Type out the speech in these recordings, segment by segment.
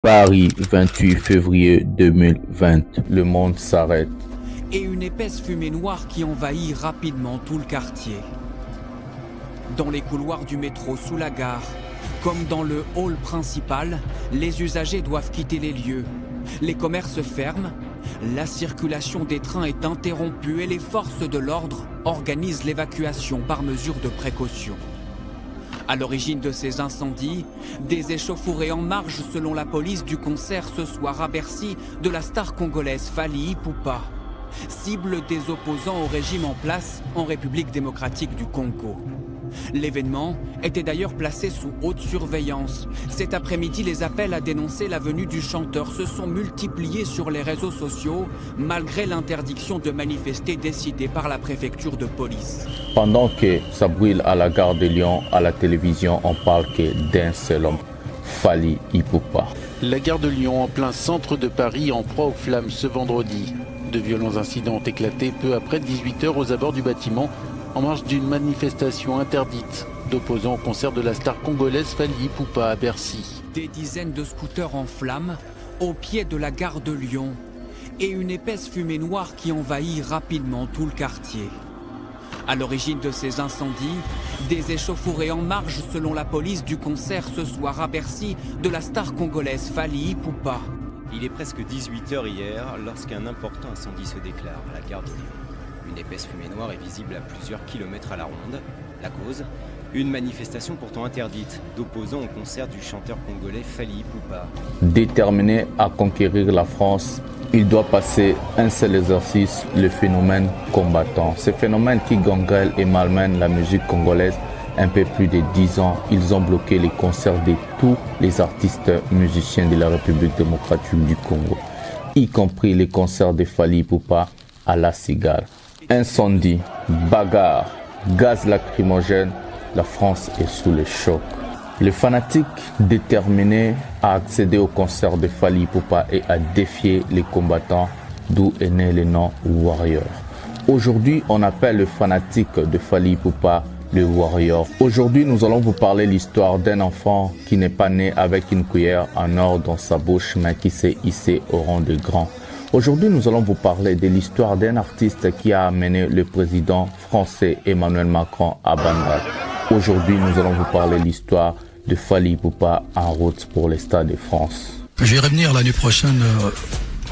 Paris, 28 février 2020. Le monde s'arrête. Et une épaisse fumée noire qui envahit rapidement tout le quartier. Dans les couloirs du métro sous la gare, comme dans le hall principal, les usagers doivent quitter les lieux. Les commerces ferment, la circulation des trains est interrompue et les forces de l'ordre organisent l'évacuation par mesure de précaution. À l'origine de ces incendies, des échauffourées en marge selon la police du concert ce soir à Bercy de la star congolaise Fally Ipupa, cible des opposants au régime en place en République démocratique du Congo. L'événement était d'ailleurs placé sous haute surveillance. Cet après-midi, les appels à dénoncer la venue du chanteur se sont multipliés sur les réseaux sociaux, malgré l'interdiction de manifester décidée par la préfecture de police. Pendant que ça brûle à la gare de Lyon, à la télévision, on parle que d'un seul homme, Fally Ipupa. La gare de Lyon, en plein centre de Paris, en proie aux flammes ce vendredi. De violents incidents ont éclaté peu après 18 h aux abords du bâtiment, en marge d'une manifestation interdite d'opposants au concert de la star congolaise Fally Ipupa à Bercy. Des dizaines de scooters en flammes au pied de la gare de Lyon et une épaisse fumée noire qui envahit rapidement tout le quartier. À l'origine de ces incendies, des échauffourées en marge selon la police du concert ce soir à Bercy de la star congolaise Fally Ipupa. Il est presque 18 h hier lorsqu'un important incendie se déclare à la gare de Lyon. Une épaisse fumée noire est visible à plusieurs kilomètres à la ronde. La cause ? Une manifestation pourtant interdite d'opposants au concert du chanteur congolais Fally Ipupa. Déterminé à conquérir la France, il doit passer un seul exercice, le phénomène combattant. Ce phénomène qui gangrène et malmène la musique congolaise un peu plus de 10 ans. Ils ont bloqué les concerts de tous les artistes musiciens de la République démocratique du Congo, y compris les concerts de Fally Ipupa à La Cigale. Incendie, bagarre, gaz lacrymogène, la France est sous le choc. Les fanatiques déterminés à accéder au concert de Fally Ipupa et à défier les combattants, d'où est né le nom Warrior. Aujourd'hui, on appelle le fanatique de Fally Ipupa le Warrior. Aujourd'hui, nous allons vous parler de l'histoire d'un enfant qui n'est pas né avec une cuillère en or dans sa bouche, mais qui s'est hissé au rang de grand. Aujourd'hui, nous allons vous parler de l'histoire d'un artiste qui a amené le président français Emmanuel Macron à Bandal. Aujourd'hui, nous allons vous parler de l'histoire de Fally Ipupa en route pour les Stades de France. Je vais revenir l'année prochaine.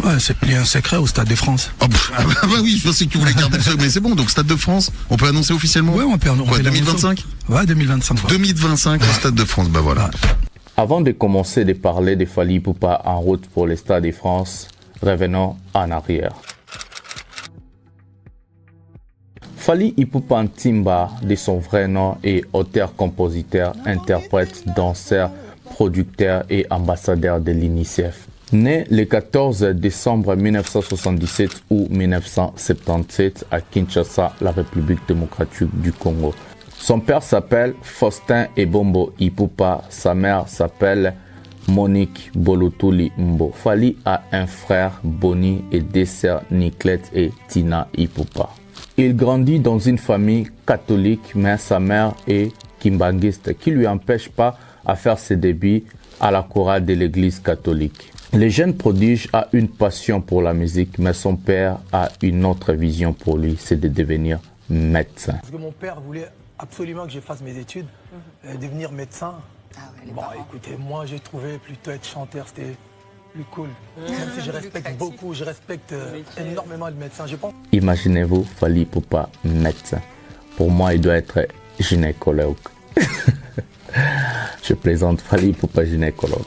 Ouais, c'est plié un secret au Stade de France. Oh, bah oui, je pensais que tu voulais garder le secret, mais c'est bon, donc Stade de France, on peut annoncer officiellement. Ouais, on peut annoncer. Quoi, 2025 ? Ouais, 2025. Ouais. 2025 au Stade de France, bah voilà. Ouais. Avant de commencer de parler de Fally Ipupa en route pour les Stades de France, revenons en arrière. Fally Ipupa Ntimba, de son vrai nom, est auteur, compositeur, interprète, danseur, producteur et ambassadeur de l'UNICEF. Né le 14 décembre 1977 ou 1977 à Kinshasa, la République démocratique du Congo. Son père s'appelle Faustin Ebombo Ipupa, sa mère s'appelle Monique Bolotuli Mbo. Fally a un frère, Boni, et deux sœurs, Niclette et Tina Ipupa. Il grandit dans une famille catholique, mais sa mère est kimbangiste, qui ne lui empêche pas à faire ses débuts à la chorale de l'église catholique. Le jeune prodige a une passion pour la musique, mais son père a une autre vision pour lui, c'est de devenir médecin. Parce que mon père voulait absolument que je fasse mes études, devenir médecin. Ah ouais, bon, écoutez, moi j'ai trouvé plutôt être chanteur, c'était plus cool. Même si je respecte beaucoup, je respecte énormément le médecin. Je pense. Imaginez-vous Fally Ipupa médecin. Pour moi, il doit être gynécologue. Je plaisante, Fally Ipupa gynécologue.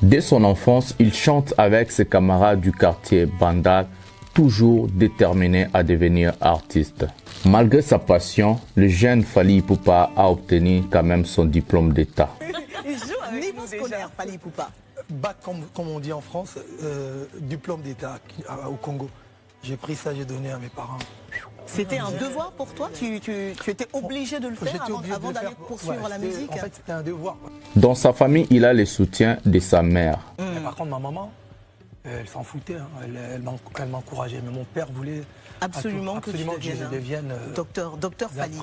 Dès son enfance, il chante avec ses camarades du quartier Bandal, toujours déterminé à devenir artiste. Malgré sa passion, le jeune Fally Ipupa a obtenu quand même son diplôme d'État. Il joue à un niveau scolaire, Fally Ipupa. Bac, comme on dit en France, diplôme d'État au Congo. J'ai pris ça, j'ai donné à mes parents. C'était un devoir pour toi? Tu étais obligé de le faire avant d'aller poursuivre la musique? En fait, c'était un devoir. Dans sa famille, il a le soutien de sa mère. Mais par contre, ma maman, Elle s'en foutait, hein. Elle m'encourageait. Mais mon père voulait absolument que je devienne docteur Fally.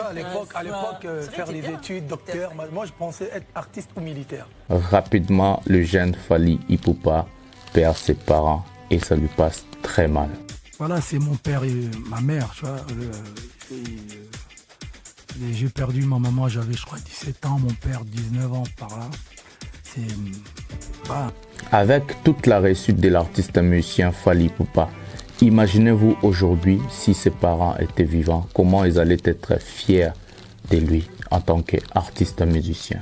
À l'époque, faire les études, docteur. Moi, je pensais être artiste ou militaire. Rapidement, le jeune Fally Ipupa perd ses parents et ça lui passe très mal. Voilà, c'est mon père et ma mère, tu vois. J'ai perdu ma maman, j'avais je crois 17 ans, mon père 19 ans par là. Voilà. Avec toute la réussite de l'artiste musicien Fally Ipupa, imaginez-vous aujourd'hui si ses parents étaient vivants, comment ils allaient être fiers de lui en tant qu'artiste musicien.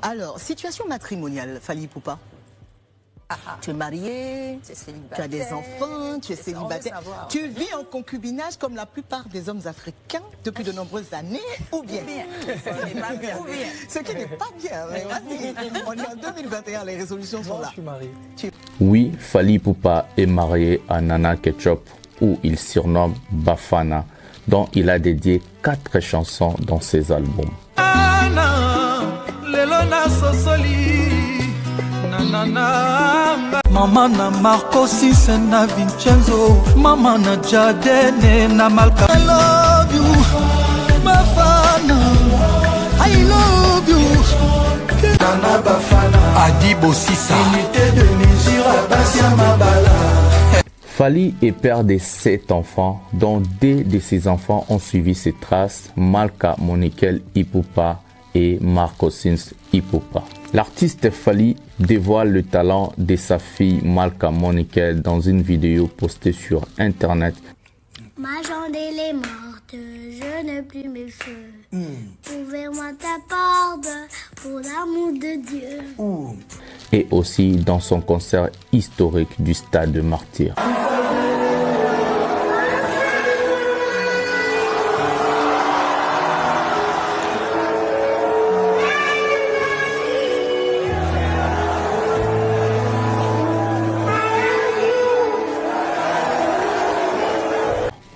Alors, situation matrimoniale, Fally Ipupa. Tu es marié, tu as des enfants, tu es célibataire. Tu vis en concubinage comme la plupart des hommes africains depuis de nombreuses années, ou bien ce qui n'est pas bien. Mais on est en 2021, les résolutions sont là. Je suis marié. Oui, Fally Ipupa est marié à Nana Ketchup, où il surnomme Bafana, dont il a dédié 4 chansons dans ses albums. Mama na Marco Sisse na Vincenzo, mama na Jadene na Malka. I love you, Bafana. I love you. Nana Bafana. Adibo Sissa. Unité de mesure à Basia Mabala. Fally est père de 7 enfants, dont 2 de ses enfants ont suivi ses traces, Malka Monikel Ipupa et Marco Sins Ipupa. L'artiste Fally dévoile le talent de sa fille Malka Monikel dans une vidéo postée sur internet. Ma chandelle est morte, je n'ai plus mes feux. Ouvre-moi ta porte pour l'amour de Dieu. Et aussi dans son concert historique du Stade de Martyrs.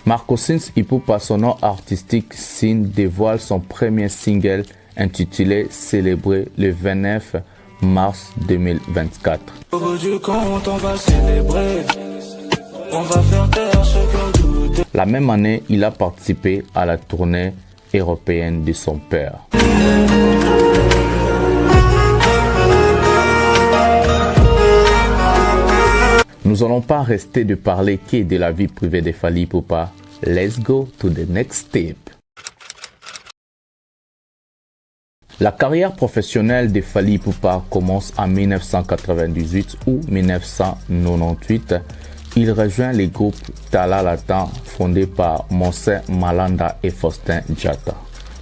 Marco Sins Ipupa, son nom artistique Sin, dévoile son premier single intitulé Célébrer le 29 mars 2024. Au bout du compte, on va célébrer. On va faire taire ceux qui ont douté. La même année, il a participé à la tournée européenne de son père. Nous n'allons pas rester de parler que de la vie privée de Fally Ipupa. Let's go to the next step. La carrière professionnelle de Fally Ipupa commence en 1998 ou 1998. Il rejoint le groupe Tala Latan, fondé par Monsé Malanda et Faustin Diatta.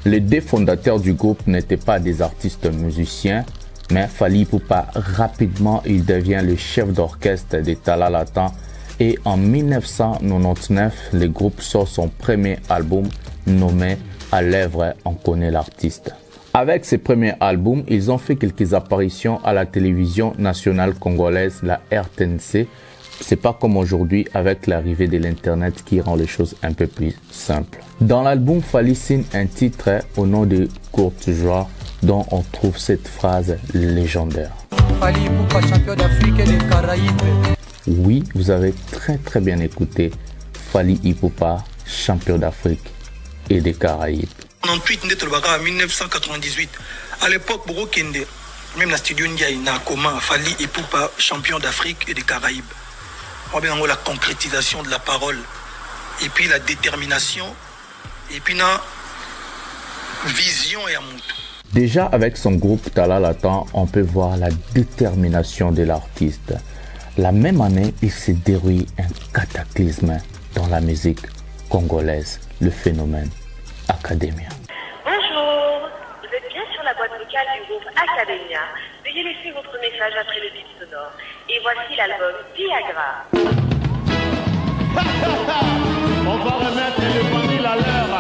Les 2 fondateurs du groupe n'étaient pas des artistes musiciens, mais Fally Ipupa, rapidement, il devient le chef d'orchestre de Tala Latan et en 1999, le groupe sort son premier album nommé À l'œuvre, on connaît l'artiste. Avec ses premiers albums, ils ont fait quelques apparitions à la télévision nationale congolaise, la RTNC. C'est pas comme aujourd'hui avec l'arrivée de l'internet qui rend les choses un peu plus simples. Dans l'album, Fally signe un titre au nom de Courte Joie, dont on trouve cette phrase légendaire. Fally Ipupa, champion d'Afrique et des Caraïbes. Oui, vous avez très bien écouté. Fally Ipupa, champion d'Afrique et des Caraïbes. En 1998, à l'époque, Borokende, même la studio Ndiaye, n'a comment Fally Ipupa, champion d'Afrique et des Caraïbes. On a la concrétisation de la parole, et puis la détermination, et puis la vision et amour. Déjà avec son groupe Tala Latan, on peut voir la détermination de l'artiste. La même année, il s'est déroulé un cataclysme dans la musique congolaise, le phénomène Academia. Bonjour, vous êtes bien sur la boîte vocale du groupe Academia. Veuillez laisser votre message après le bip sonore. Et voici l'album Viagra. On va remettre le bandit à l'heure.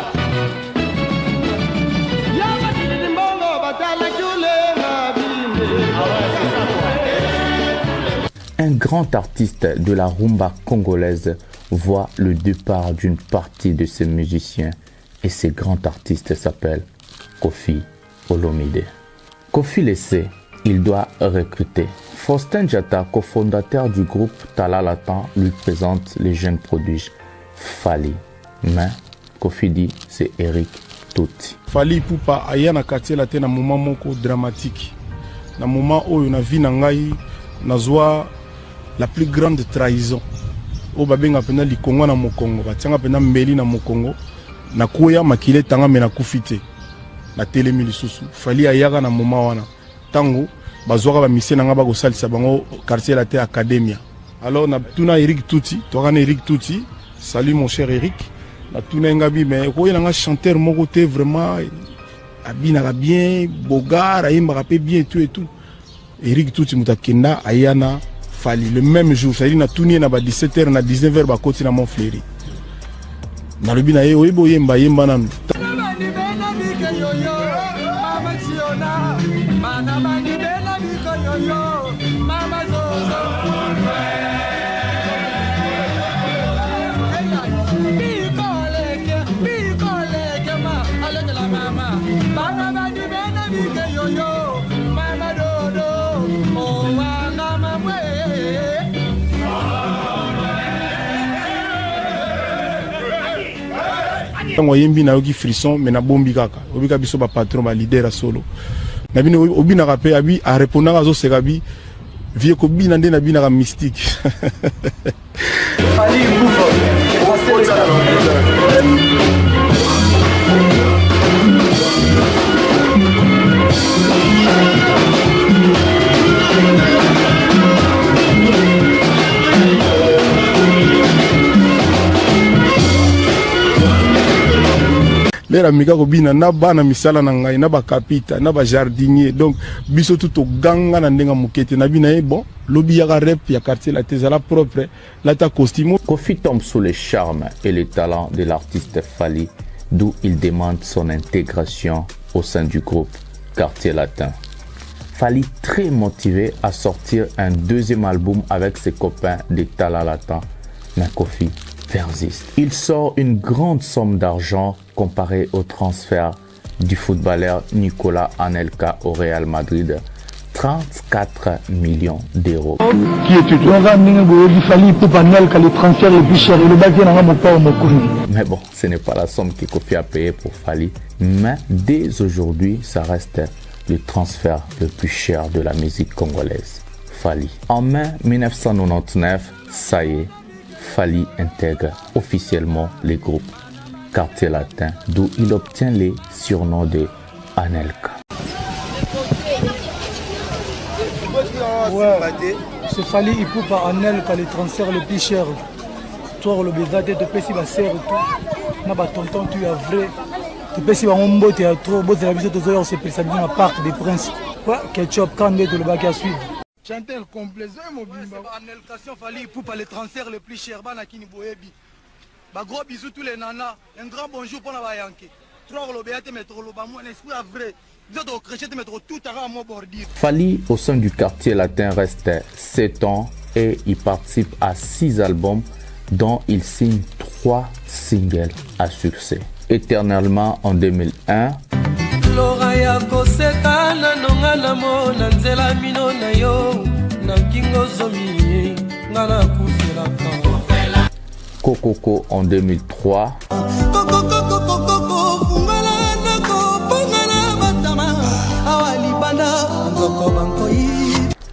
Ah ouais, Un grand artiste de la rumba congolaise voit le départ d'une partie de ses musiciens et ce grand artiste s'appelle Koffi Olomide. Koffi le sait, il doit recruter. Faustin Diatta, cofondateur du groupe Talalatan, lui présente les jeunes prodiges Fally. Mais Koffi dit c'est Eric Touti. Fally Ipupa aya na quartier la te na moment moko dramatique. Na moment oyo na vie na ngai nazwa la plus grande trahison. O babenga pena likongo na mokongo, batianga pena mbeli na mokongo. Na kuya makile tanga mena kufite. Na telemi lisusu. Fally ayaka na moment wana. Tango bazwaka ba mission nga ba ko salisa bango quartier la te academia. Alors na tuna Eric Touti, tokana Eric Touti. Salut mon cher Eric. Na tuna ngabi mais ko yanga chanteur moko te vraiment abina bien, bogar, ayimba rapé bien tout et tout. Eric Touti mutakenda ayana Fally le même jour, ça dit na tuni na ba 17h na 19h ba koti na Montfleury. Na lobina ye oyebo yemba yemba nanu. Tango yembi na yoki frisson mais na bombi kaka obika biso ba patron ba leader a solo na bino obina rapé abi a répondre à zo sekabi vie ko bina ndé na bina ka mystique. Fally Lera mika ko bina na bana misala na ngai na ba kapita na ba jardinier donc biso tout ganga na ndenga mukete na bina bon lobby ya rep ya quartier la tezala propre la ta costume. Koffi tombe sous le charme et le talent de l'artiste Fally, d'où il demande son intégration au sein du groupe Quartier Latin. Fally, très motivé à sortir un deuxième album avec ses copains de Talalatan, mais Koffi persiste. Il sort une grande somme d'argent comparée au transfert du footballeur Nicolas Anelka au Real Madrid, 34 millions d'euros. Qui est-tu? Mais bon, ce n'est pas la somme que Koffi a payée pour Fally, mais dès aujourd'hui, ça reste le transfert le plus cher de la musique congolaise. Fally. En mai 1999, ça y est, Fally intègre officiellement les groupes Quartier Latin, d'où il obtient les surnoms de Anelka. Ouais, c'est Fally Ipupa Anelka, les transferts les plus chers. Toi, le bézade, tu peux si ma sœur et tout. Na ba tonton, tu es vrai. Tu peux si ma hombo, tu es trop beau. C'est la visite aux heures, c'est pour ça que je Parc des Princes. Quoi, ketchup, quand de le bac à suivre. Chantel complaisant, mon bimba. Anelka, Fally Ipupa, les transferts les plus chers. Banakini Boyebi. Bah, gros bisous tous les nanas. Un grand bonjour pour la Bayanke. Trop le béate, mettre le bamou, un esprit à vrai. Fally, au sein du Quartier Latin, reste 7 ans et il participe à 6 albums dont il signe 3 singles à succès. Éternellement en 2001. Kokoko en 2003.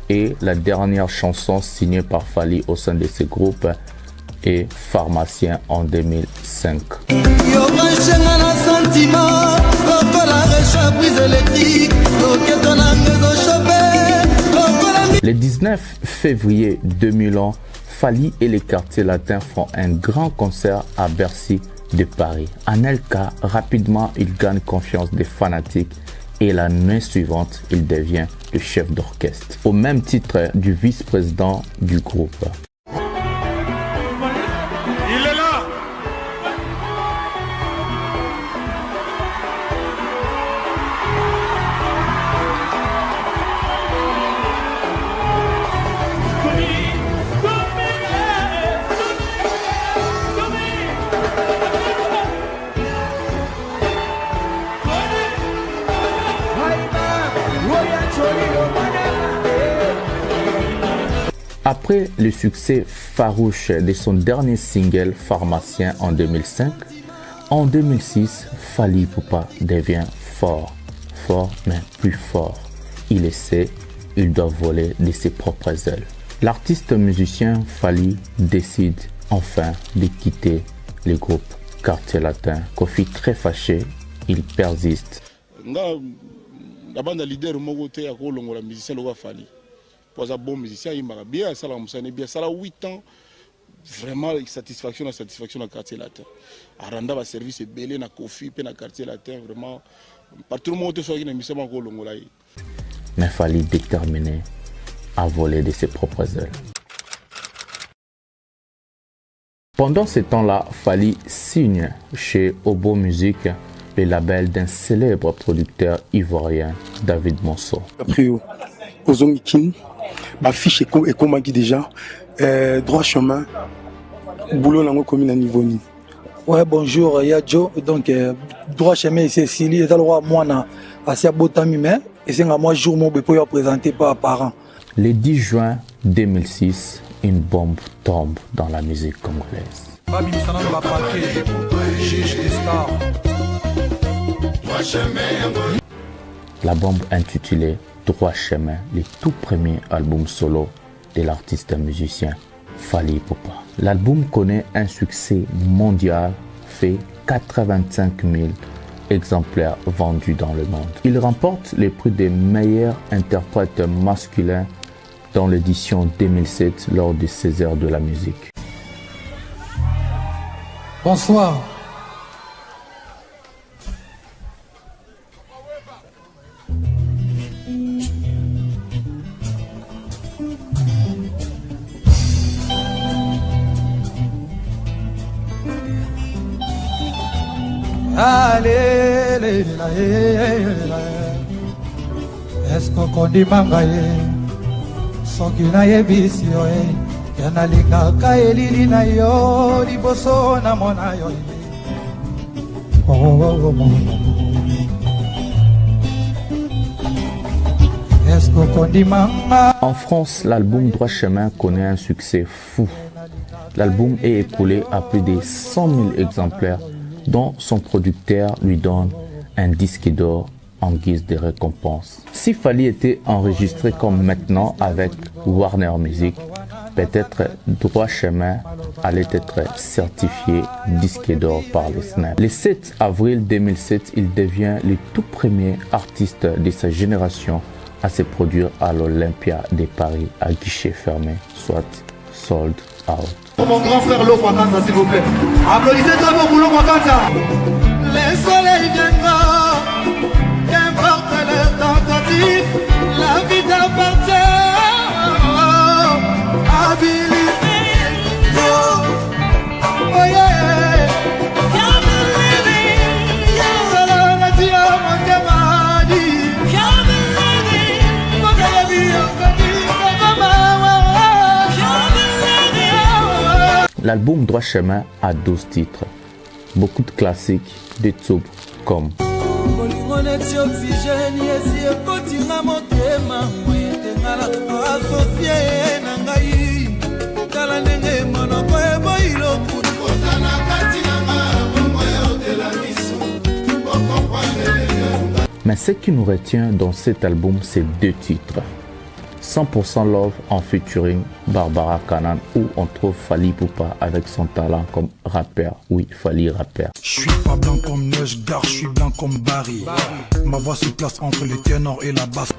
Et la dernière chanson signée par Fally au sein de ce groupe est Pharmacien en 2005. Le 19 février 2001, Fally et les Quartiers Latins font un grand concert à Bercy de Paris. Anelka, rapidement, il gagne confiance des fanatiques et l'année suivante, il devient le chef d'orchestre, au même titre du vice-président du groupe. Il est là. Après le succès farouche de son dernier single Pharmacien en 2005, en 2006, Fally Ipupa devient fort mais plus fort. Il le sait, il doit voler de ses propres ailes. L'artiste musicien Fally décide enfin de quitter le groupe Quartier Latin. Kofi très fâché, il persiste. La bande leader moko te ya ko longola musicien loba Fally. Pour un bon musicien, il m'a bien ça la musane bien ça la 8 ans. Vraiment satisfaction dans Quartier Latin. Aranda va service belé na Kofi pe na Quartier Latin vraiment par tout le monde soit qui na mission ko longola. Mais Fally déterminé à voler de ses propres ailes. Pendant ce temps-là, Fally signe chez Obo Music, le label d'un célèbre producteur ivoirien, David Monceau. Après, Ozomikin, ma fiche est comme dit déjà, droit chemin, boulot dans commune à niveau. Ouais, bonjour, Yadjo. Donc, droit chemin, c'est Sili, et alors moi, à Botami, mais c'est un mois jour, mon bébé présenté par parents. Le 10 juin 2006, une bombe tombe dans la musique congolaise. La bombe intitulée Droit Chemin, le tout premier album solo de l'artiste musicien Fally Ipupa. L'album connaît un succès mondial, fait 85 000 exemplaires vendus dans le monde. Il remporte le prix des meilleurs interprètes masculins dans l'édition 2007 lors des César de la musique. Bonsoir. Allez, est-ce qu'on dit mangaye? Soki na yebisi yo yanalingaka elili na yo liboso na mona yo. En France, l'album Droit Chemin connaît un succès fou. L'album est écoulé à plus de 100 000 exemplaires, dont son producteur lui donne un disque d'or en guise de récompense. Si Fally était enregistré comme maintenant avec Warner Music, peut-être Droit Chemin allait être certifié disque d'or par le SNEP. Le 7 avril 2007, il devient le tout premier artiste de sa génération à se produire à l'Olympia de Paris à guichet fermé, soit sold out. Pour mon grand frère Lo Kwakanza, s'il vous plaît. Applaudissez très fort pour Lo Kwakanza. Les soleils viendront, qu'importe leur tentative, la vie t'appartient. L'album Droit Chemin a 12 titres, beaucoup de classiques, des tubes comme Mais ce qui nous retient dans cet album, c'est 2 titres. 100% Love en featuring Barbara Kanan, où on trouve Fally Ipupa avec son talent comme rappeur. Oui, Fally rappeur. Je suis pas blanc comme neige, gare, je suis blanc comme Barry. Ma voix se place entre le ténor et la basse.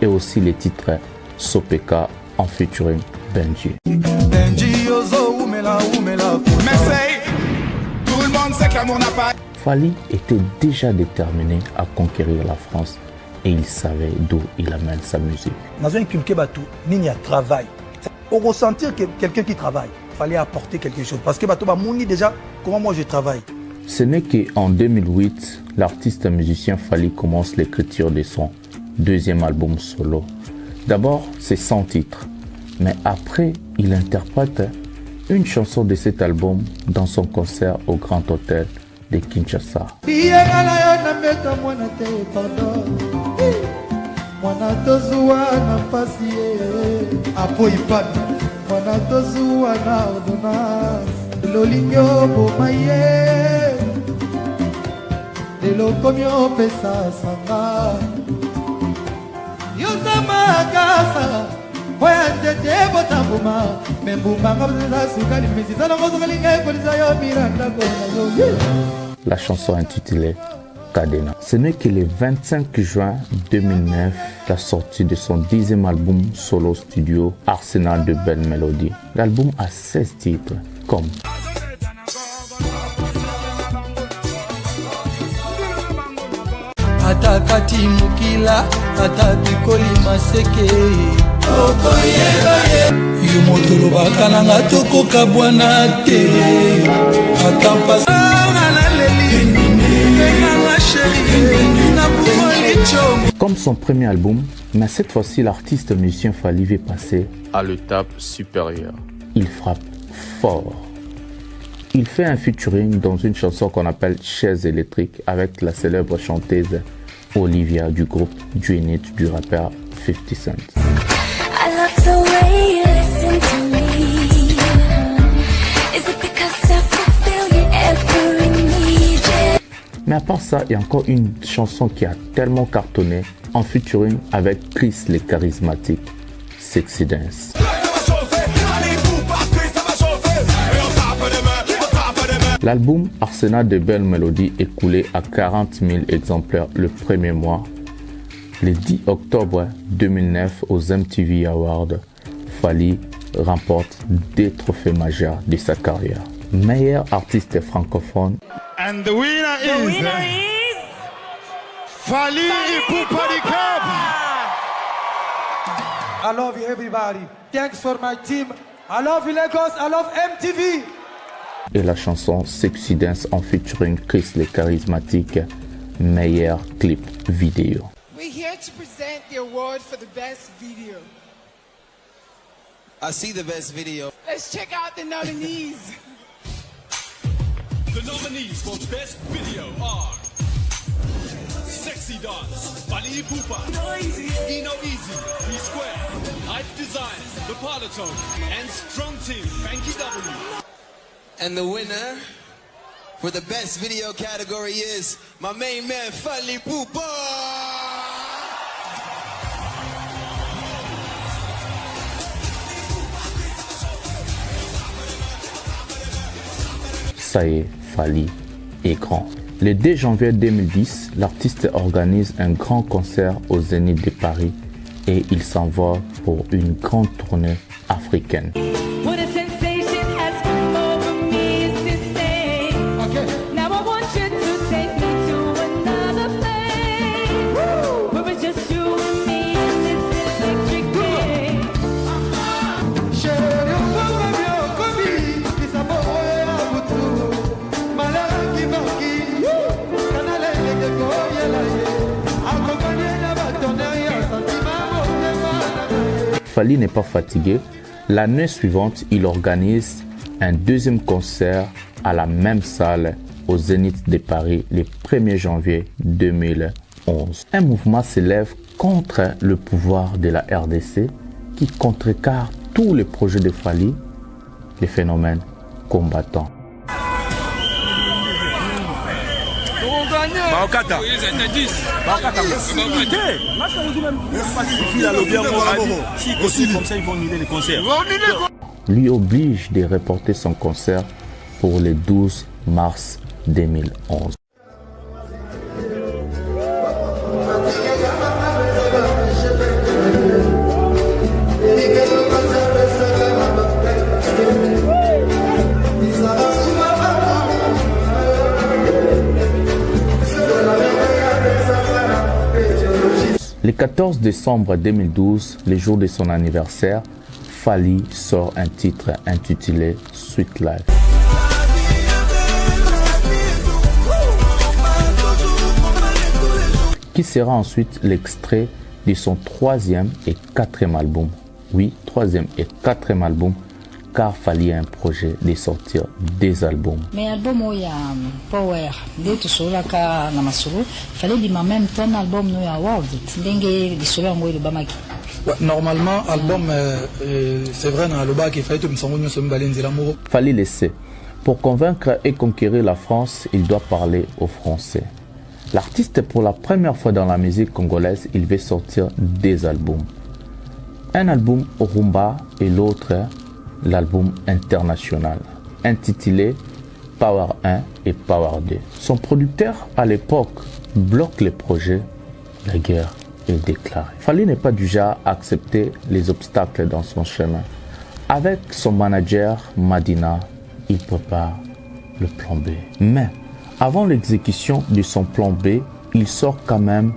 Et aussi les titres Sopeka en featuring Benji. Benji, Ozo, Oumela, Oumela. Mais c'est, tout le monde sait que l'amour n'a pas. Fally était déjà déterminé à conquérir la France. Et il savait d'où il amène sa musique. Dans un inculqué bateau, il y a travail. Pour ressentir que quelqu'un qui travaille, il fallait apporter quelque chose. Parce que bateau va mouni déjà comment moi je travaille. Ce n'est qu'en 2008, l'artiste musicien Fally commence l'écriture de son deuxième album solo. D'abord, c'est 100 titres. Mais après, il interprète une chanson de cet album dans son concert au Grand Hôtel de Kinshasa. wana tozuwa na ordonnance lolingo bomaye lelo komi opesa sanga yoza makasa oya nzete botambuma me mbumbanga bozeza sukali mesiza nango sokalinga ekolisa yo miranda kona yo. La chanson intitulée Cadena. Ce n'est que le 25 juin 2009 la sortie de son 10e album solo studio Arsenal de belles mélodies. L'album a 16 titres comme Atakati mukila atabikoli maseke yo motolo bakananga tokoka bwana te Comme son premier album, mais cette fois-ci l'artiste musicien Fally veut passer à l'étape supérieure. Il frappe fort. Il fait un featuring dans une chanson qu'on appelle Chaise électrique avec la célèbre chanteuse Olivia du groupe Duenit du rappeur 50 Cent. Mais à part ça, il y a encore une chanson qui a tellement cartonné en featuring avec Chris le charismatique, Sexy Dance. L'album Arsenal de belles mélodies écoulé à 40 000 exemplaires le premier mois. Le 10 octobre 2009 aux MTV Awards, Fally remporte 2 trophées majeurs de sa carrière. Meilleur artiste francophone. And the winner is Fally Ipupa the Cup. I love you everybody. Thanks for my team. I love you Lagos. I love MTV. Et la chanson Sexy Dance en featuring Chris le charismatique, meilleur clip vidéo. We're here to present the award for the best video. I see the best video. Let's check out the nominees. The nominees for best video are Sexy Dance, Fally Ipupa, Eno Easy, P-Square, Life Design, The Parlotone, and Strong Team, Frankie W. And the winner for the best video category is my main man, Fally Ipupa. Ça y est, Fally est grand. Le 2 janvier 2010, l'artiste organise un grand concert au Zénith de Paris et il s'envole pour une grande tournée africaine. Fally n'est pas fatigué. L'année suivante, il organise un 2e concert à la même salle au Zénith de Paris le 1er janvier 2011. Un mouvement s'élève contre le pouvoir de la RDC qui contrecarre tous les projets de Fally, les phénomènes combattants. Lui oblige de reporter son concert pour le 12 mars 2011. Le 14 décembre 2012, le jour de son anniversaire, Fally sort un titre intitulé Sweet Life. Qui sera ensuite l'extrait de son 3e et 4e album. Oui, 3e et 4e album, car Fally a un projet de sortir des albums. Mais album où il y a Power, dès tout cela na masolo, fallait dire même ton album no ya world, dengue di solo ngo le bamaki. Ouais, normalement, album, c'est vrai, dans le bac, il fallait que nous sommes l'amour. Fally laisser. Pour convaincre et conquérir la France, il doit parler aux Français. L'artiste, pour la première fois dans la musique congolaise, il veut sortir des albums. Un album rumba et l'autre, l'album international, intitulé Power 1 et Power 2. Son producteur, à l'époque, bloque les projets. La guerre est déclarée. Fally n'est pas du genre à accepter les obstacles dans son chemin. Avec son manager, Madina, il prépare le plan B. Mais avant l'exécution de son plan B, il sort quand même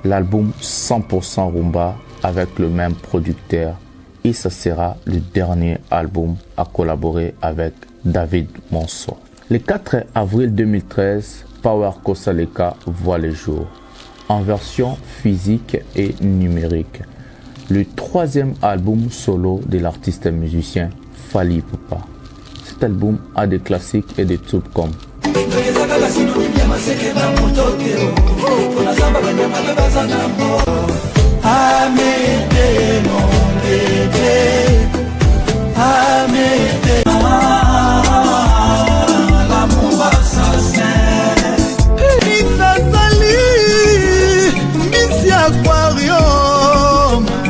l'album 100% rumba avec le même producteur. Et ça sera le dernier album à collaborer avec David Monson. Le 4 avril 2013, Power Kosaleka voit le jour, en version physique et numérique. Le troisième album solo de l'artiste musicien Fally Ipupa. Cet album a des classiques et des tubes comme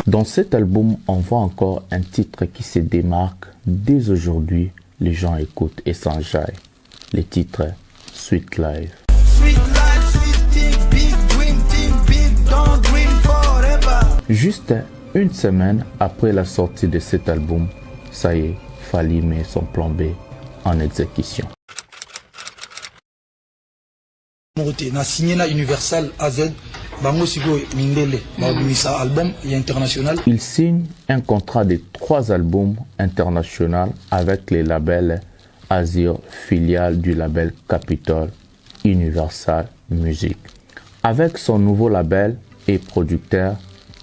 Dans cet album, on voit encore un titre qui se démarque. Dès aujourd'hui, les gens écoutent et s'enjaillent. Le titre Sweet Life. Juste une semaine après la sortie de cet album, ça y est, Fally met son plan B en exécution. Na signé na Universal AZ, bango siko mindele, ba album et international. Il signe un contrat de 3 albums internationaux avec les labels Azir, filiale du label Capitol Universal Music. Avec son nouveau label et producteur,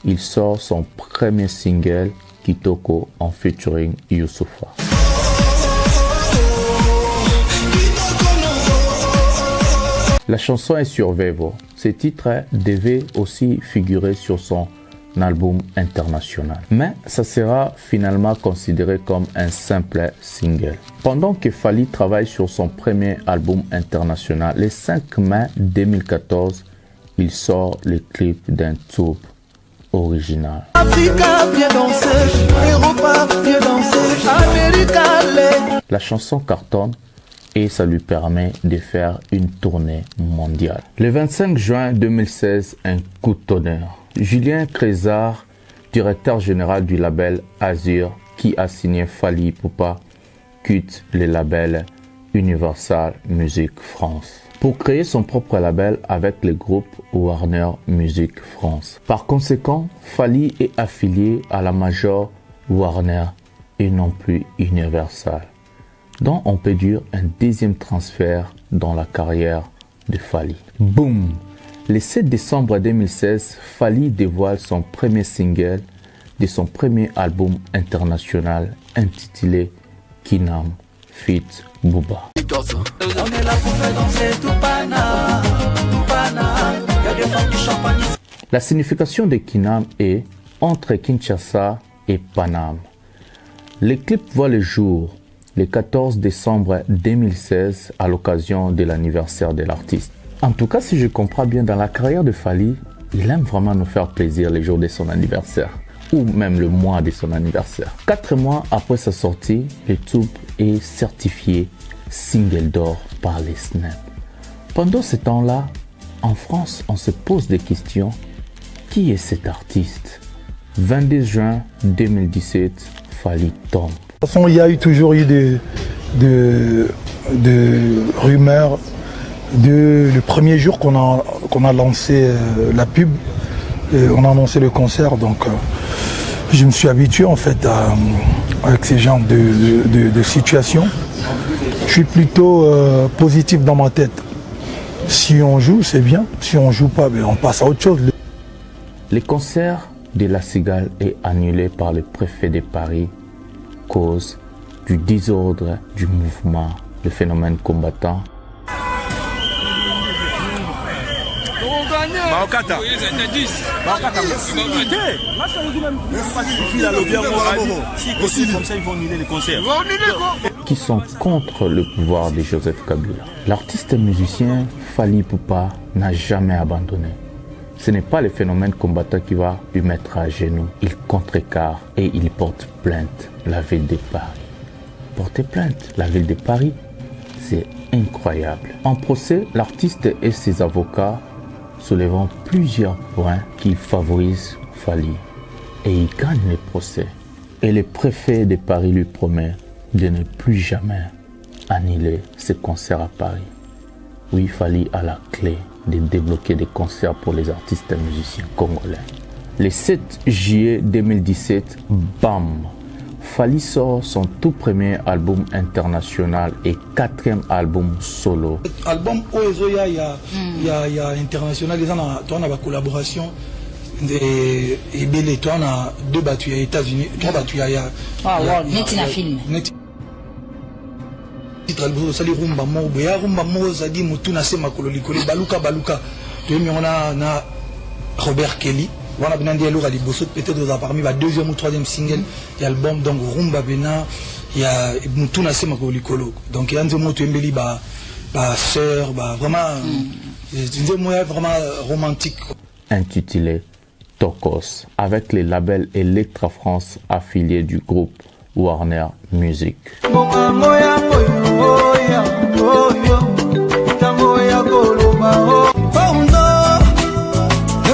il sort son premier single Kitoko en featuring Youssoufa. La chanson est sur Vevo. Ce titre devait aussi figurer sur son album international. Mais ça sera finalement considéré comme un simple single. Pendant que Fally travaille sur son premier album international, le 5 mai 2014, il sort le clip d'un tube original. La chanson cartonne et ça lui permet de faire une tournée mondiale. Le 25 juin 2016, un coup de tonnerre. Julien Crésard, directeur général du label Azur, qui a signé Fally Ipupa, quitte le label Universal Music France pour créer son propre label avec le groupe Warner Music France. Par conséquent, Fally est affilié à la major Warner et non plus Universal. Donc on peut dire un deuxième transfert dans la carrière de Fally. Boum! Le 7 décembre 2016, Fally dévoile son premier single de son premier album international intitulé Kinam feat. Booba. La signification de Kinam est entre Kinshasa et Paname. Le clip voit le jour le 14 décembre 2016 à l'occasion de l'anniversaire de l'artiste. En tout cas, si je comprends bien, dans la carrière de Fally, il aime vraiment nous faire plaisir les jours de son anniversaire ou même le mois de son anniversaire. 4 mois après sa sortie, le tube est certifié single d'or par les Snap. Pendant ce temps-là, en France, on se pose des questions. Qui est cet artiste? 22 juin 2017, Fally tombe. De toute façon, il y a toujours eu de rumeurs. Le premier jour qu'on a lancé la pub, on a annoncé le concert, donc je me suis habitué en fait avec ces genres de situations. Je suis plutôt positif dans ma tête. Si on joue, c'est bien. Si on joue pas, on passe à autre chose. Le concert de La Cigale est annulé par le préfet de Paris, cause du désordre du mouvement, le phénomène combattant. Qui sont contre le pouvoir de Joseph Kabila. L'artiste musicien Fally Ipupa n'a jamais abandonné. Ce n'est pas le phénomène combattant qui va lui mettre à genoux. Il contrecarre et il porte plainte la ville de Paris. Porter plainte la ville de Paris, c'est incroyable. En procès, l'artiste et ses avocats soulevant plusieurs points qui favorisent Fally. Et il gagne le procès. Et le préfet de Paris lui promet de ne plus jamais annuler ses concerts à Paris. Oui, Fally a la clé de débloquer des concerts pour les artistes et musiciens congolais. Le 7 juillet 2017, bam! Fally sort son tout premier album international et 4e album solo. Album Oezoya, il y a international, il y a une collaboration. Et Bélé, toi, on a 2 battus aux États-Unis, 3 battus ailleurs. Ah, ouais, net in a film. Sali rumba mo boya rumba mo zadi mutuna sema kololikole baluka to on a Robert Kelly wana binandi elo ga liboso peut-être dans parmi ba 2e ou 3e single de l'album donc rumba bena il y a mutuna sema kololikolo donc yanze moto embeli ba sœur ba vraiment c'est vraiment romantique intitulé Tokos avec les labels Electra France affiliés du groupe Warner Music. Ne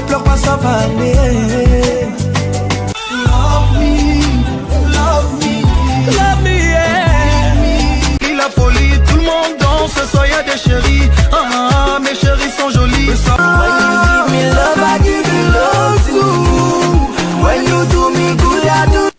pleure pas, ça va aller. Love me, yeah. Il a folie, tout le monde danse, ce soir y'a des chéris. Ah, mes chéris sont jolis.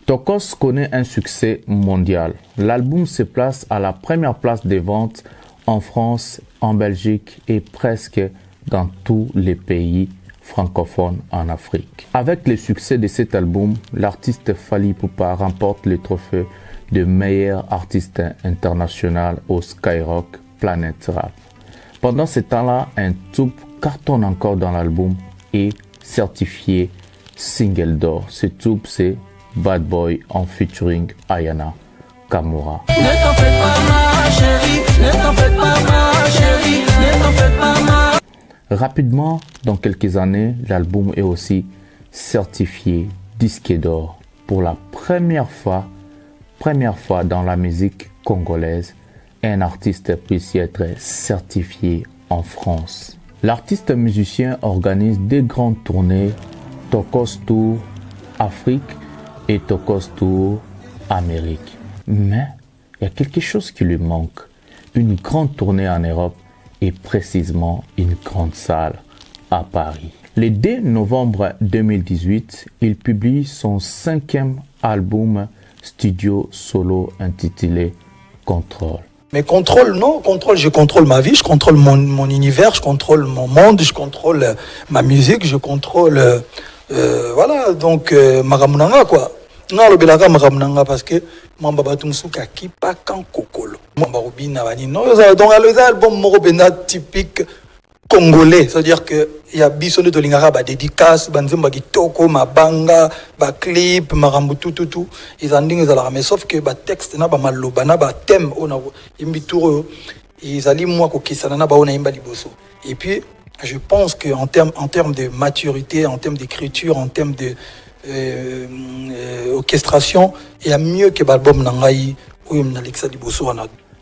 Tokos connaît un succès mondial. L'album se place à la première place des ventes en France, en Belgique et presque dans tous les pays francophones en Afrique. Avec le succès de cet album, l'artiste Fally Ipupa remporte le trophée de meilleur artiste international au Skyrock Planet Rap. Pendant ce temps-là, un tube cartonne encore dans l'album et certifié single d'or. Ce tube, c'est Bad Boy en featuring Ayana Kamura. Ne t'en fais pas ma chérie, ne t'en fais pas ma chérie, ne t'en fais pas ma... Rapidement, dans quelques années, l'album est aussi certifié disque d'or. Pour la première fois dans la musique congolaise, un artiste puisse être certifié en France. L'artiste musicien organise des grandes tournées, Tokos Tour Afrique et Tokos Tour Amérique. Mais il y a quelque chose qui lui manque. Une grande tournée en Europe et précisément une grande salle à Paris. Le 2 novembre 2018, il publie son 5e album studio solo intitulé Contrôle. Mais contrôle, non, contrôle, je contrôle ma vie, je contrôle mon univers, je contrôle mon monde, je contrôle ma musique, je contrôle... voilà, donc Maramunanga quoi. Non, le Belaka Maramunanga parce que Mamba Batumsuka qui pas quand Kokolo. Mamba Rubina Vani. Non, donc l'album Morobena typique congolais, c'est-à-dire que il y a Bissonne de Lingara, ba dédicace, Banzemba Kitoko, ma banga, ba clip, Marambutu tout. Ils en disent à mais sauf que ba texte na ba maloba na ba thème on a imbituro ils allaient moi ko kisana ba on a imba liboso. Et puis je pense qu'en termes de maturité, en termes d'écriture, en termes de orchestration, il y a mieux que l'album Nangaï ou Alexa Liboso.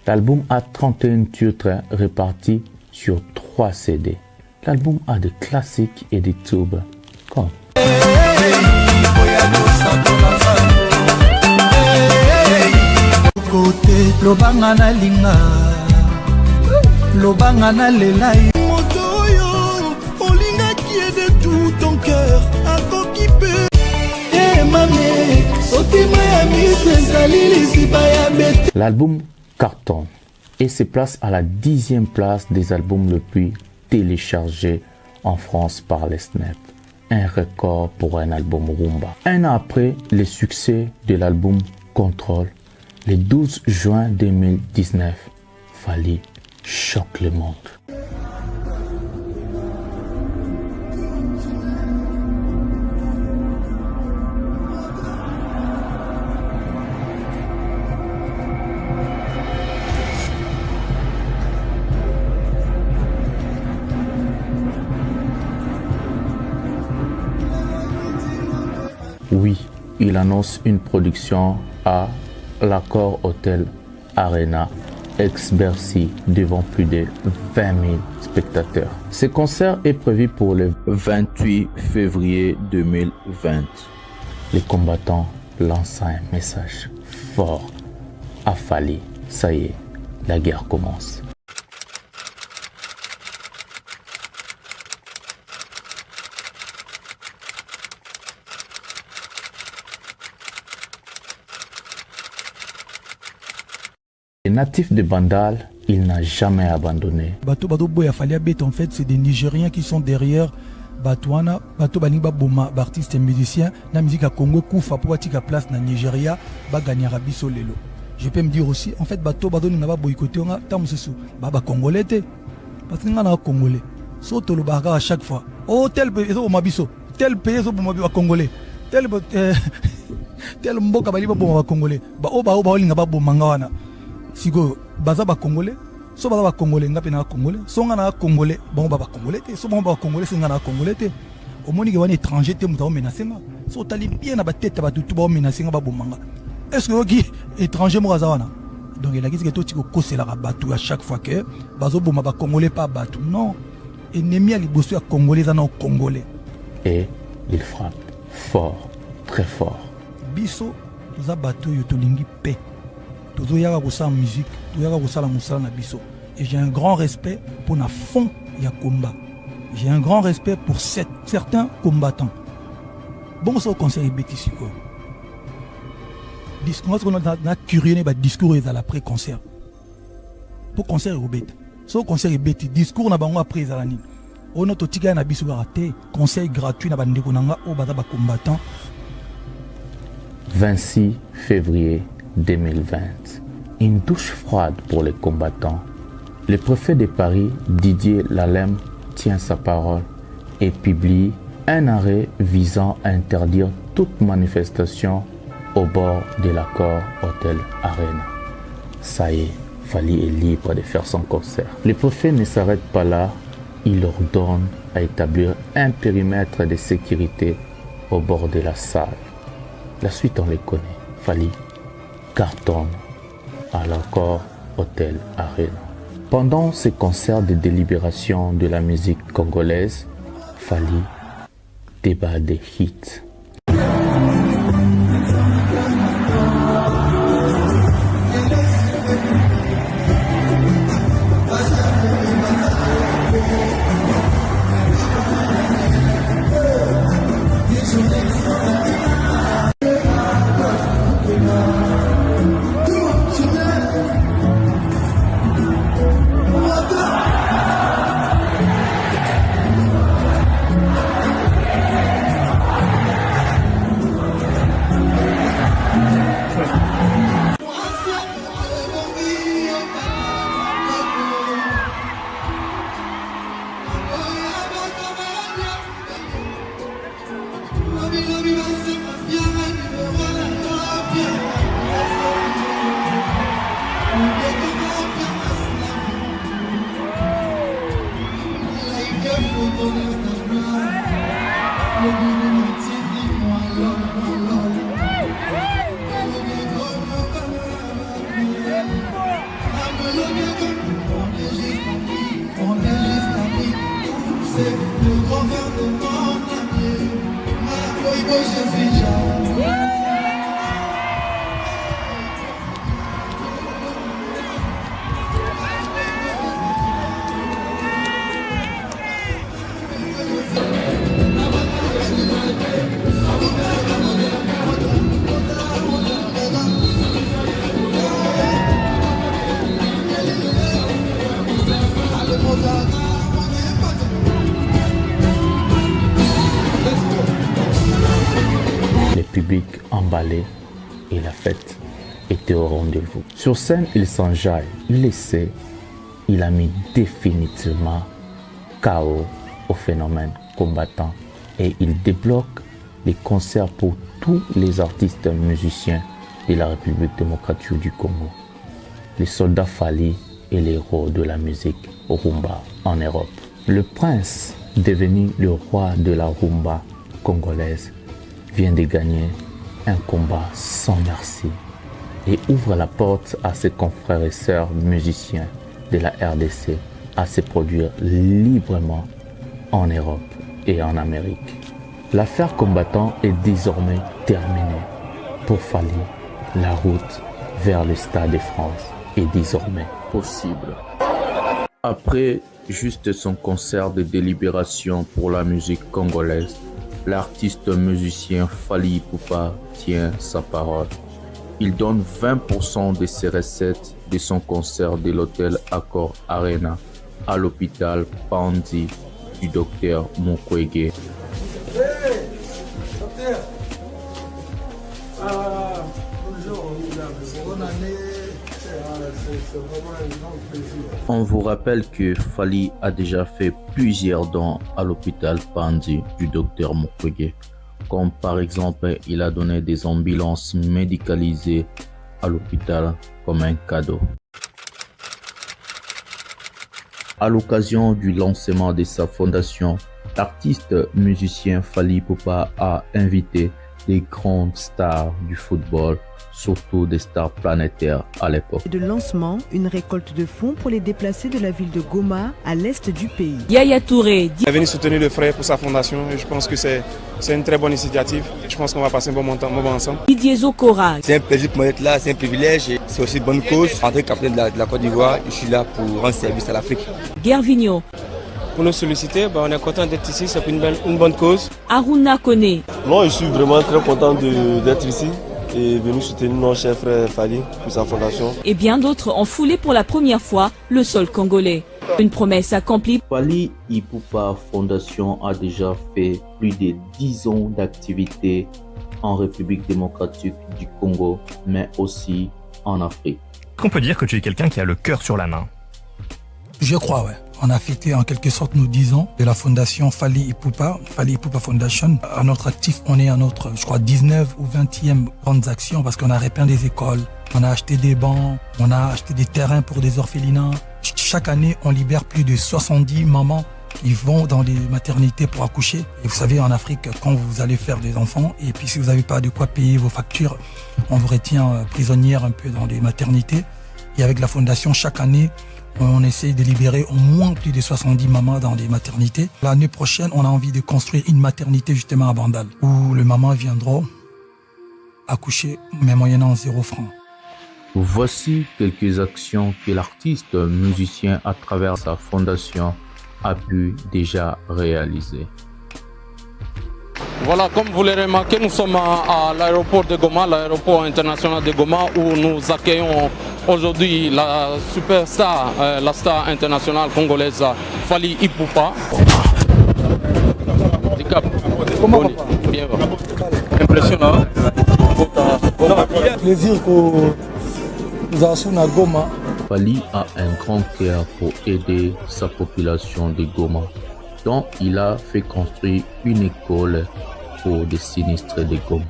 L'album a 31 titres répartis sur 3 CD. L'album a des classiques et des tubes comme Lobangana linga, Lobangana lelai. L'album cartonne et se place à la 10e place des albums les plus téléchargés en France par les Snap. Un record pour un album rumba. Un an après le succès de l'album Contrôle, le 12 juin 2019, Fally choque le monde. Oui, il annonce une production à l'Accor Hotel Arena, ex-Bercy, devant plus de 20 000 spectateurs. Ce concert est prévu pour le 28 février 2020. Les combattants lancent un message fort à Fally. Ça y est, la guerre commence. Les natifs de Bandal, il n'a jamais abandonné. Bato Boya Fally Abet, en fait, c'est des Nigériens qui sont derrière Batouana, Bato Baniba Boma, artistes et musiciens, la musique à Congo, Koufa, pour tika place na Nigeria, Bagani Arabiso Lelo. Je peux me dire aussi, en fait, Bato Badoni n'a pas boycotté, on a Tamusesu, Baba Congolais, parce qu'on a un Congolais. Soto le baga à chaque fois. Oh, tel pays, au Mabiso, tel pays, au Mabiso Congolais, tel Mboka Baliba Boma Congolais, Oba Lingaba Bomangawana. Sigo baza ba congolais so baza ba congolais ngape na congolais so nga na congolais bon ba congolais te so bon ba congolais singa na congolais te au moni ke wana étranger te muta menacer nga so tali bien na ba tête ba tutu ba menacer nga ba bomanga est-ce que qui étranger mo kazawana donc il a dit que to tiko kosela ba batu à chaque fois que bazo boma ba congolais pas batu non ennemi à liboso ya congolais za na congolais et il frappe fort très fort biso za batu yo to lingi paix. Musique, et j'ai un grand respect pour la fond ya combat. J'ai un grand respect pour certains combattants. Bon, ça au concert ici quoi. Discours on a curieux bah discours à l'après concert. Pour concert au bête. Ça au concert bête discours na bango après à la nuit. On a totika na biso raté conseil gratuit na bandeko nanga au bata ba combattant. 26 février 2020. Une douche froide pour les combattants. Le préfet de Paris, Didier Lalème, tient sa parole et publie un arrêt visant à interdire toute manifestation au bord de l'Accor Hotel Arena. Ça y est, Fally est libre de faire son concert. Le préfet ne s'arrête pas là, il ordonne à établir un périmètre de sécurité au bord de la salle. La suite on les connaît. Fally cartonne à l'Accor Hotel Arena. Pendant ce concert de délibération de la musique congolaise, Fally débat des hits. Emballé et la fête était au rendez-vous. Sur scène, il s'enjaille, il le sait, il a mis définitivement KO au phénomène combattant et il débloque les concerts pour tous les artistes musiciens de la République démocratique du Congo. Les soldats Fally et les héros de la musique rumba en Europe. Le prince, devenu le roi de la rumba congolaise, vient de gagner un combat sans merci et ouvre la porte à ses confrères et sœurs musiciens de la RDC à se produire librement en Europe et en Amérique. L'affaire combattant est désormais terminée. Pour Fally, la route vers le Stade de France est désormais possible. Après juste son concert de délibération pour la musique congolaise, l'artiste musicien Fally Ipupa tient sa parole. Il donne 20% de ses recettes de son concert de l'hôtel Accor Arena à l'hôpital Panzi du docteur Mukwege. On vous rappelle que Fally a déjà fait plusieurs dons à l'hôpital Panzi du docteur Mukwege, comme par exemple il a donné des ambulances médicalisées à l'hôpital comme un cadeau. À l'occasion du lancement de sa fondation, l'artiste musicien Fally Ipupa a invité des grandes stars du football, surtout des stars planétaires à l'époque. De lancement, une récolte de fonds pour les déplacés de la ville de Goma à l'est du pays. Yaya Touré est venu soutenir le frère pour sa fondation et je pense que c'est une très bonne initiative. Je pense qu'on va passer un bon moment ensemble. Didier Zokora. C'est un plaisir pour moi d'être là, c'est un privilège et c'est aussi une bonne cause. En tant que capitaine de la Côte d'Ivoire, je suis là pour rendre service à l'Afrique. Gervinho. Pour nous solliciter, on est content d'être ici, c'est une bonne cause. Aruna Kone. Moi, je suis vraiment très content d'être ici et venu soutenir notre cher frère Fally pour sa fondation. Et bien d'autres ont foulé pour la première fois le sol congolais. Une promesse accomplie. Fally Ipupa Fondation a déjà fait plus de 10 ans d'activité en République démocratique du Congo, mais aussi en Afrique. On peut dire que tu es quelqu'un qui a le cœur sur la main. Je crois, ouais. On a fêté en quelque sorte nos 10 ans de la fondation Fally Ipupa Foundation. À notre actif, on est à notre, je crois, 19 ou 20e grandes actions parce qu'on a repeint des écoles, on a acheté des bancs, on a acheté des terrains pour des orphelinats. Chaque année, on libère plus de 70 mamans qui vont dans les maternités pour accoucher. Et vous savez, en Afrique, quand vous allez faire des enfants, et puis si vous n'avez pas de quoi payer vos factures, on vous retient prisonnière un peu dans les maternités. Et avec la fondation, chaque année, on essaye de libérer au moins plus de 70 mamans dans des maternités. L'année prochaine, on a envie de construire une maternité justement à Bandal, où les mamans viendront accoucher, mais moyennant 0 francs. Voici quelques actions que l'artiste musicien, à travers sa fondation, a pu déjà réaliser. Voilà, comme vous l'avez remarqué, nous sommes à l'aéroport de Goma, l'aéroport international de Goma, où nous accueillons aujourd'hui la superstar, la star internationale congolaise Fally Ipupa. Impressionnant. Plaisir que nous avons à Goma. Fally a un grand cœur pour aider sa population de Goma, dont il a fait construire une école pour des sinistrés de Goma.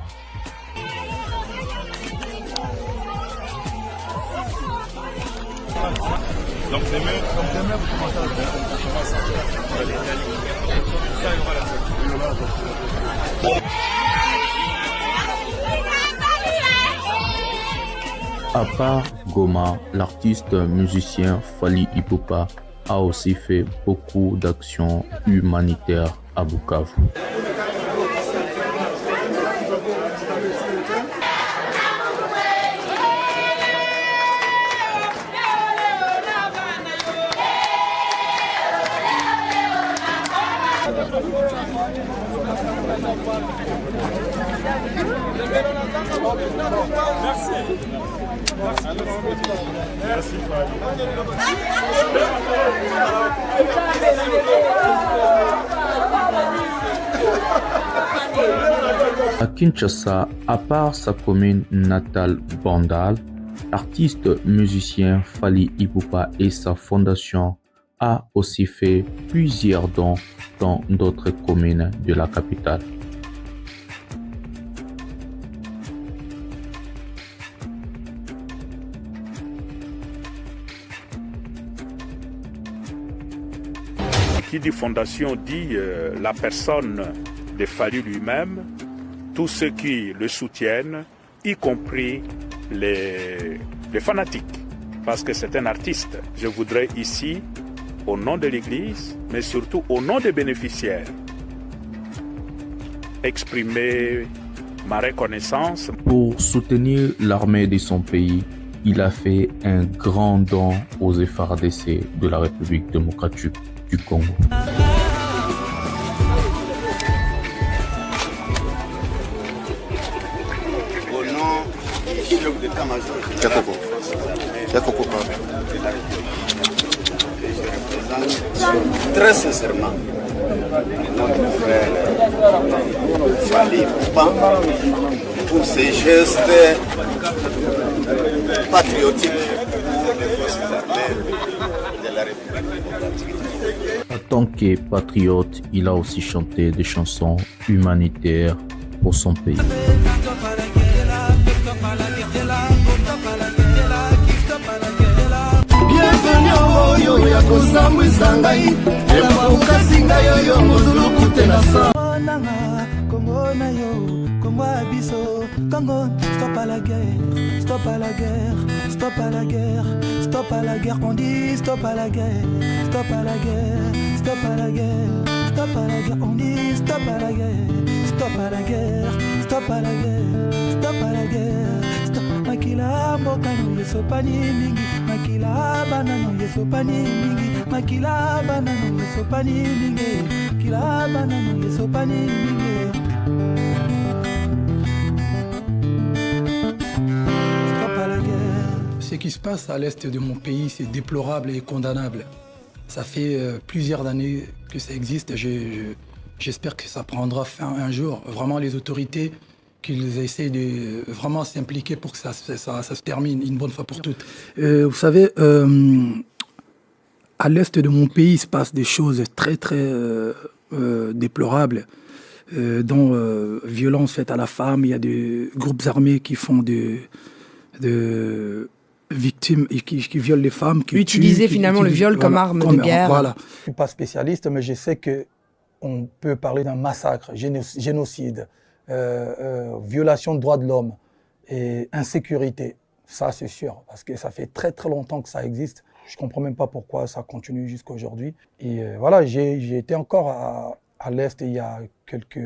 À part Goma, l'artiste musicien Fally Ipupa a aussi fait beaucoup d'actions humanitaires à Bukavu. À Kinshasa, à part sa commune natale Bandal, l'artiste musicien Fally Ipupa et sa fondation a aussi fait plusieurs dons dans d'autres communes de la capitale. Qui dit fondation dit la personne de Fally lui-même tous ceux qui le soutiennent, y compris les fanatiques, parce que c'est un artiste. Je voudrais ici, au nom de l'Église, mais surtout au nom des bénéficiaires, exprimer ma reconnaissance. Pour soutenir l'armée de son pays, il a fait un grand don aux FARDC de la République démocratique du Congo. Au nom du chef d'état-major, je représente très sincèrement notre frère Fally Ipupa pour ses gestes patriotiques des forces armées de la République démocratique. En tant que patriote, il a aussi chanté des chansons humanitaires pour son pays. Stop à la guerre, stop à la guerre, stop à la guerre, stop à la guerre, on dit stop à la guerre, stop à la guerre, stop à la guerre, stop à la guerre, on dit stop à la guerre, stop à la guerre, stop à la guerre, stop à la guerre, stop. Makila mbokano yesopani mingi, makila banano yesopani mingi, makila banano yesopani mingi, kila banano yesopani mingi. Ce qui se passe à l'est de mon pays, c'est déplorable et condamnable. Ça fait plusieurs années que ça existe. J'espère que ça prendra fin un jour. Vraiment, les autorités, qu'ils essaient de vraiment s'impliquer pour que ça se termine une bonne fois pour toutes. Vous savez, à l'est de mon pays, il se passe des choses très, très déplorables, dont violence faite à la femme. Il y a des groupes armés qui font de victimes et qui violent les femmes. Qui utiliser finalement le viol comme arme de guerre. Voilà. Je ne suis pas spécialiste, mais je sais qu'on peut parler d'un massacre, génocide, violation de droits de l'homme et insécurité. Ça, c'est sûr, parce que ça fait très très longtemps que ça existe. Je ne comprends même pas pourquoi ça continue jusqu'à aujourd'hui. Et voilà, j'ai été encore à l'Est il y a quelques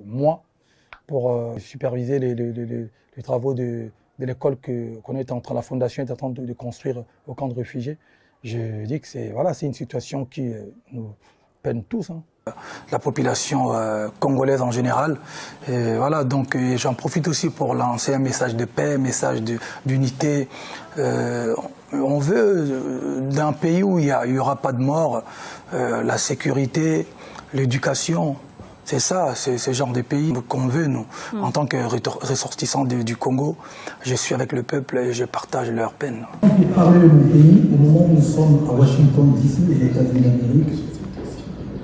mois pour superviser les travaux de l'école qu'on est en train, la fondation est en train de construire au camp de réfugiés. Je dis que c'est une situation qui nous peine tous. Hein. La population congolaise en général. Et voilà, donc j'en profite aussi pour lancer un message de paix, un message d'unité. On veut d'un pays où il n'y aura pas de mort, la sécurité, l'éducation. C'est ça, c'est ce genre de pays qu'on veut, nous. En tant que ressortissant du Congo, je suis avec le peuple et je partage leur peine. Pour parler de mon pays, au moment où nous sommes à Washington, DC, les États-Unis d'Amérique,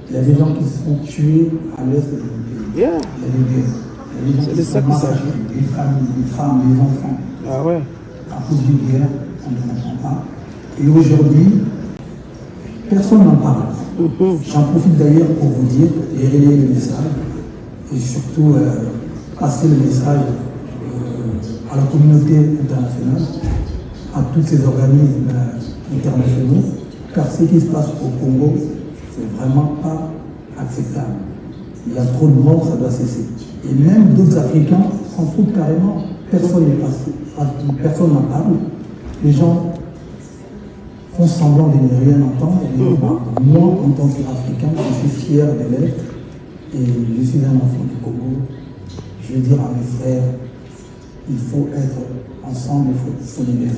il y a des gens qui se sont tués à l'est de mon pays. Il y a des guerres. Il y a des gens qui sont massacrés, des femmes, des enfants. Ah ouais. À cause d'une guerre, on ne comprend pas. Et aujourd'hui, personne n'en parle. J'en profite d'ailleurs pour vous dire et relayer le message et surtout passer le message à la communauté internationale, à tous ces organismes internationaux, car ce qui se passe au Congo, c'est vraiment pas acceptable. Il y a trop de morts, ça doit cesser. Et même d'autres Africains s'en foutent carrément. Personne n'en parle. Les gens font semblant de ne rien entendre. Moi, en tant qu'Africain, je suis fier de l'être et je suis un enfant du Congo. Je veux dire à mes frères, il faut être ensemble, il faut être solidaire.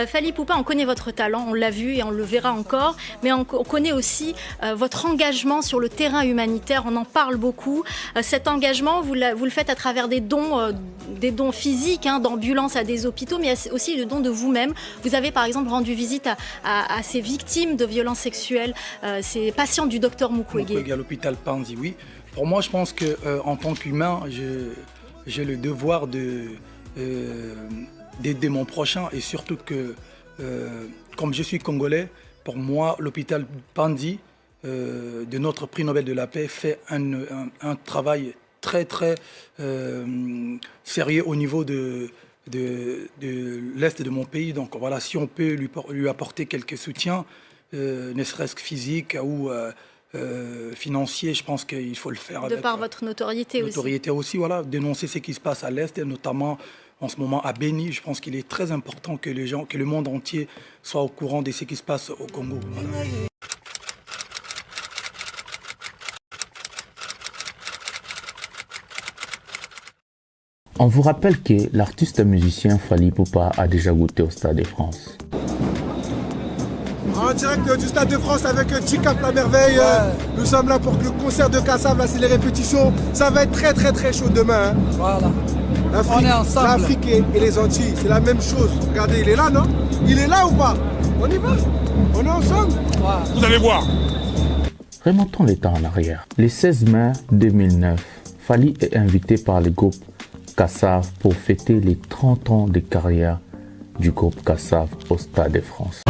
Fally Ipupa, on connaît votre talent, on l'a vu et on le verra encore, mais on connaît aussi votre engagement sur le terrain humanitaire, on en parle beaucoup. Cet engagement, vous le faites à travers des dons physiques, d'ambulances à des hôpitaux, mais aussi le don de vous-même. Vous avez par exemple rendu visite à ces victimes de violences sexuelles, ces patients du docteur Mukwege. À l'hôpital Panzi, oui. Pour moi, je pense qu'en tant qu'humain, j'ai le devoir d'aider mon prochain et surtout que, comme je suis congolais, pour moi, l'hôpital Panzi de notre prix Nobel de la paix fait un travail très très sérieux au niveau de l'Est de mon pays. Donc voilà, si on peut lui apporter quelques soutiens, ne serait-ce que physique ou financier, je pense qu'il faut le faire. De par votre notoriété aussi. Notoriété aussi, voilà, dénoncer ce qui se passe à l'Est, et notamment en ce moment à Béni. Je pense qu'il est très important que le monde entier soit au courant de ce qui se passe au Congo. Voilà. On vous rappelle que l'artiste musicien Fally Ipupa a déjà goûté au Stade de France. En direct du Stade de France avec G-Cap La Merveille. Nous sommes là pour le concert de Kassav, là c'est les répétitions. Ça va être très très très chaud demain. Hein. Voilà. On est ensemble. L'Afrique et les Antilles, c'est la même chose. Regardez, il est là, non? Il est là ou pas? On y va? On est ensemble? Vous allez voir. Remontons les temps en arrière. Le 16 mai 2009, Fally est invité par le groupe Kassav pour fêter les 30 ans de carrière du groupe Kassav au Stade de France.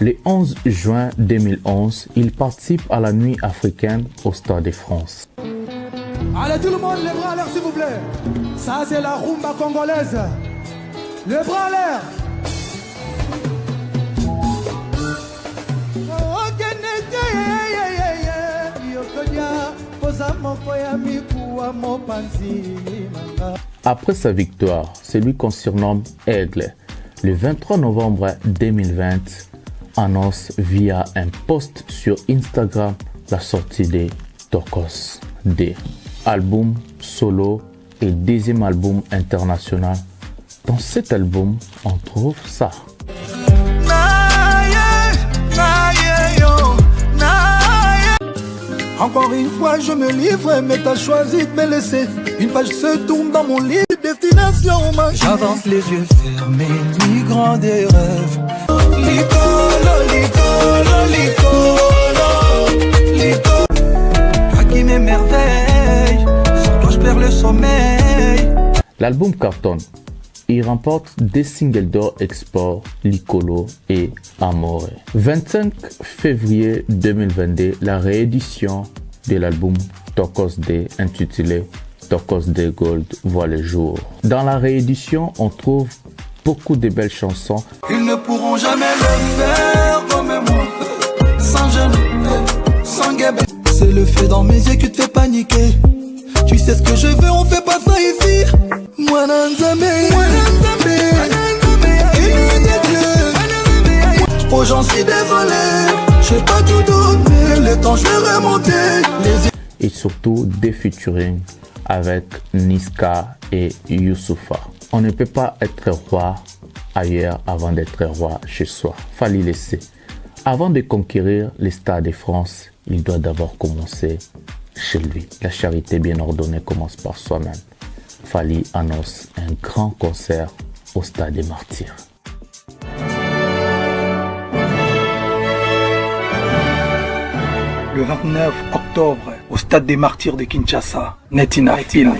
Le 11 juin 2011, il participe à la nuit africaine au Stade de France. Allez tout le monde, les bras à l'air s'il vous plaît. Ça c'est la rumba congolaise. Les bras à l'air. Après sa victoire, celui qu'on surnomme Aigle, le 23 novembre 2020, annonce via un post sur Instagram la sortie de Tokos D, album solo et deuxième album international. Dans cet album, on trouve ça. Encore une fois, je me livre, mais t'as choisi de me laisser. Une page se tourne dans mon lit, destination ma. J'avance les yeux fermés, migrant des rêves. Licolo, licolo, licolo, licolo. Toi qui m'émerveille, sans toi je perds le sommeil. L'album cartonne. Il remporte des singles d'or export, Licolo et Amore. 25 février 2022, la réédition de l'album Tokos D, intitulé Tokos D Gold, voit le jour. Dans la réédition, on trouve beaucoup de belles chansons. Ils ne pourront jamais le faire comme moi, sans gêne, sans guébé. C'est le fait dans mes yeux qui te fait paniquer. Tu sais ce que je veux, on fait pas ça ici. Moi Nzambe, oh j'en suis désolé, j'ai pas tout donné, le temps je vais remonter. Et surtout des featuring avec Niska et Youssoupha. On ne peut pas être roi ailleurs avant d'être roi chez soi. Fallait laisser. Avant de conquérir les stades de France, il doit d'abord commencer chez lui. La charité bien ordonnée commence par soi-même. Fally annonce un grand concert au Stade des Martyrs. Le 29 octobre, au Stade des Martyrs de Kinshasa, Netina Film.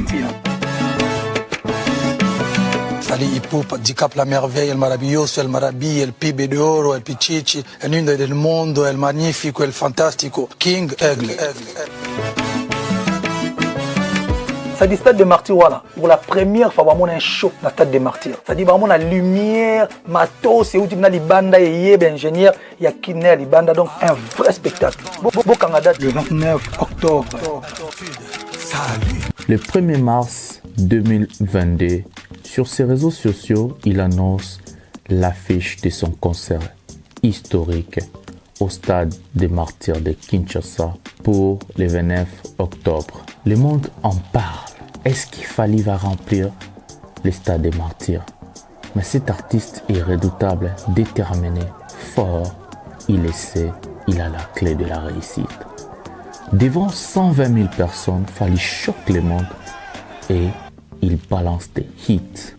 Fally Ipupa, G-Cap La Merveille, El Maravilloso, El Maravilli, El Pibe de Oro, El Pichichi, El Lindo del Mundo, El Magnifico, El Fantastico, King Aigle. C'est-à-dire Stade des Martyrs, voilà. Pour la première fois, on a un show dans le Stade des Martyrs. C'est-à-dire on a la lumière, matos, c'est où tu as les bandes, il y a des ingénieurs, il y a qui les bandes, donc un vrai spectacle. Le 29 octobre. Le 1er mars 2022, sur ses réseaux sociaux, il annonce l'affiche de son concert historique au Stade des Martyrs de Kinshasa pour le 29 octobre. Le monde en parle. Est-ce qu'il Fally va remplir le Stade des Martyrs? Mais cet artiste est redoutable, déterminé, fort. Il le sait, il a la clé de la réussite. Devant 120 000 personnes, Fally choque le monde et il balance des hits.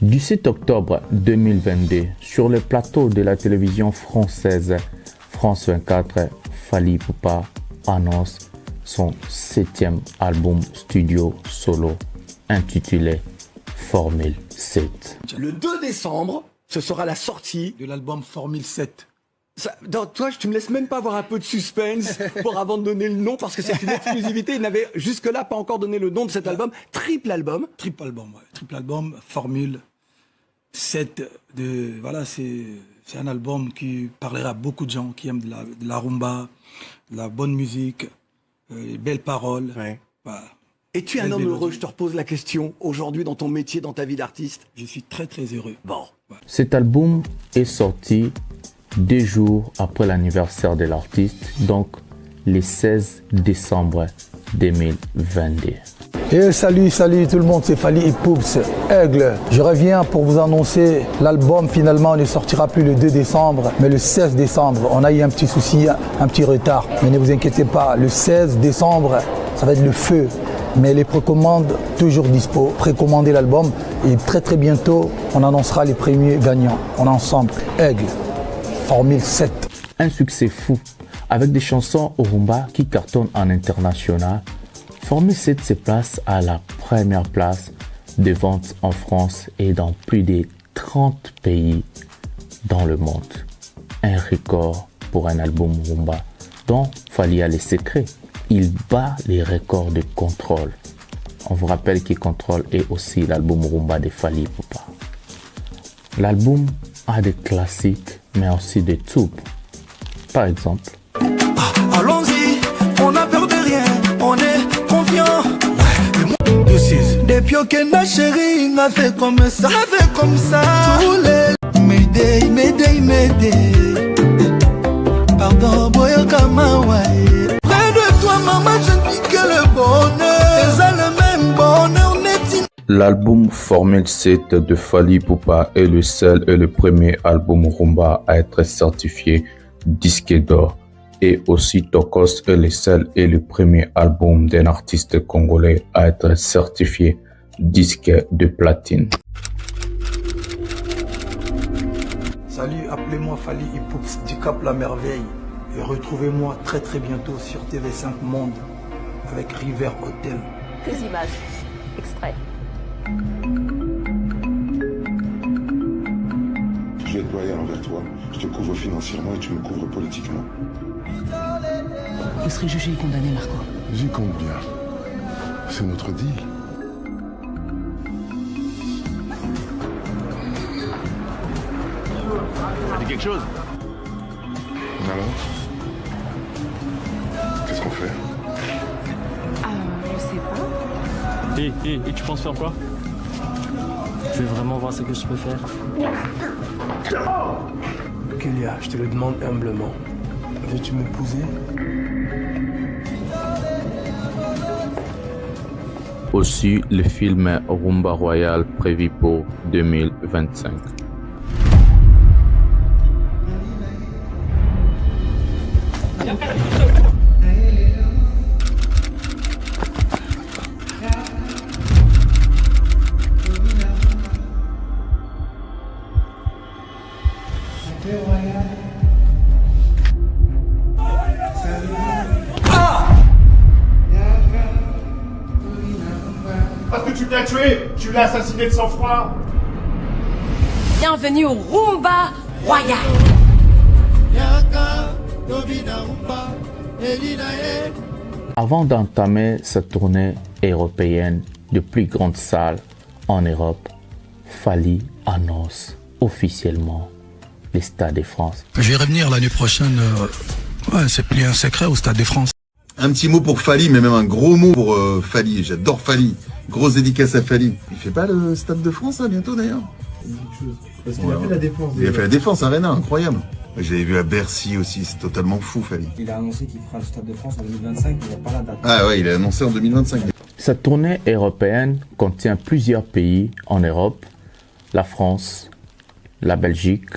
Du 7 octobre 2022, sur le plateau de la télévision française France 24, Fally Ipupa annonce son 7e album studio solo intitulé Formule 7. Le 2 décembre, ce sera la sortie de l'album Formule 7. Toi, tu me laisses même pas avoir un peu de suspense pour avant de donner le nom, parce que c'est une exclusivité. Il n'avait jusque-là pas encore donné le nom de cet album. Triple album. Triple album, ouais. Triple album, Formule 7. Voilà, c'est un album qui parlera à beaucoup de gens qui aiment de la rumba, de la bonne musique, les belles paroles. Ouais. Voilà. Es-tu un homme heureux? Je te repose la question. Aujourd'hui, dans ton métier, dans ta vie d'artiste? Je suis très très heureux. Bon. Ouais. Cet album est sorti 2 jours après l'anniversaire de l'artiste, donc le 16 décembre 2022. Et salut tout le monde, c'est Fally Ipupa, Aigle. Je reviens pour vous annoncer l'album. Finalement ne sortira plus le 2 décembre, mais le 16 décembre. On a eu un petit souci, un petit retard, mais ne vous inquiétez pas, le 16 décembre, ça va être le feu. Mais les précommandes, toujours dispo. Précommandez l'album et très très bientôt, on annoncera les premiers gagnants. On est ensemble, Aigle. Formule 7. Un succès fou, avec des chansons au rumba qui cartonnent en international. Formule 7 se place à la première place de vente en France et dans plus de 30 pays dans le monde. Un record pour un album rumba dont Fally a les secrets. Il bat les records de Contrôle. On vous rappelle que Contrôle est aussi l'album rumba de Fally Ipupa. L'album a des classiques mais aussi des tubes. Par exemple, allons-y, on n'a peur de rien, on est confiant. Depuis que ma chérie m'a fait comme ça, tous les Médé. Pardon, Boyokama, ouais. Près de toi, maman, je ne vis que le bonheur. C'est le même bonheur, n'est-il? L'album Formule 7 de Fally Ipupa est le seul et le premier album rumba à être certifié disque d'or. Et aussi Tokos est le seul et le premier album d'un artiste congolais à être certifié disque de platine. Salut, appelez-moi Fally Ipupa du Cap La Merveille et retrouvez-moi très très bientôt sur TV5 Monde avec River Hotel. Des images, extrait. Je vais être loyal envers toi. Je te couvre financièrement et tu me couvres politiquement. Vous serez jugé et condamné, Marco. J'y compte bien. C'est notre deal. Ça dit quelque chose? Alors? Qu'est-ce qu'on fait? Je sais pas. Et tu penses faire quoi? Je vais vraiment voir ce que je peux faire. Kélia, je te le demande humblement. Veux-tu m'épouser? aussi le film Rumba Royale prévu pour 2025. Parce que tu l'as tué, tu l'as assassiné de sang-froid. Bienvenue au Rumba Royal. Avant d'entamer sa tournée européenne de plus grandes salles en Europe, Fally annonce officiellement les Stades de France. Je vais revenir l'année prochaine, c'est plus un secret au Stade de France. Un petit mot pour Fally, mais même un gros mot pour Fally. J'adore Fally. Grosse dédicace à Fally. Il fait pas le Stade de France là, bientôt d'ailleurs? Parce qu'il a fait la Défense. Il a fait la Défense Arena, incroyable. Je l'avais vu à Bercy aussi, c'est totalement fou Fally. Il a annoncé qu'il fera le Stade de France en 2025, il n'a pas la date. Ah ouais, il a annoncé en 2025. Sa tournée européenne contient plusieurs pays en Europe, la France, la Belgique,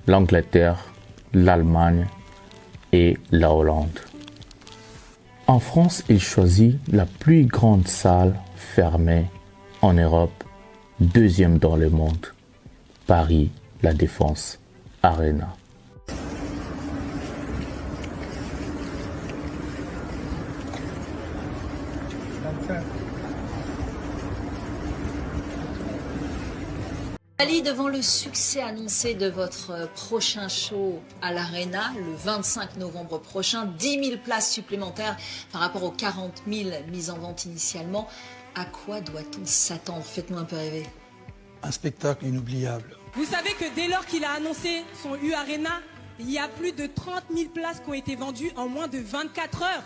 l'Angleterre, l'Allemagne et la Hollande. En France, il choisit la plus grande salle fermée en Europe, deuxième dans le monde, Paris, la Défense Arena. Fally, devant le succès annoncé de votre prochain show à l'Arena, le 25 novembre prochain, 10 000 places supplémentaires par rapport aux 40 000 mises en vente initialement, à quoi doit-on s'attendre? Faites-nous un peu rêver. Un spectacle inoubliable. Vous savez que dès lors qu'il a annoncé son U-Arena, il y a plus de 30 000 places qui ont été vendues en moins de 24 heures.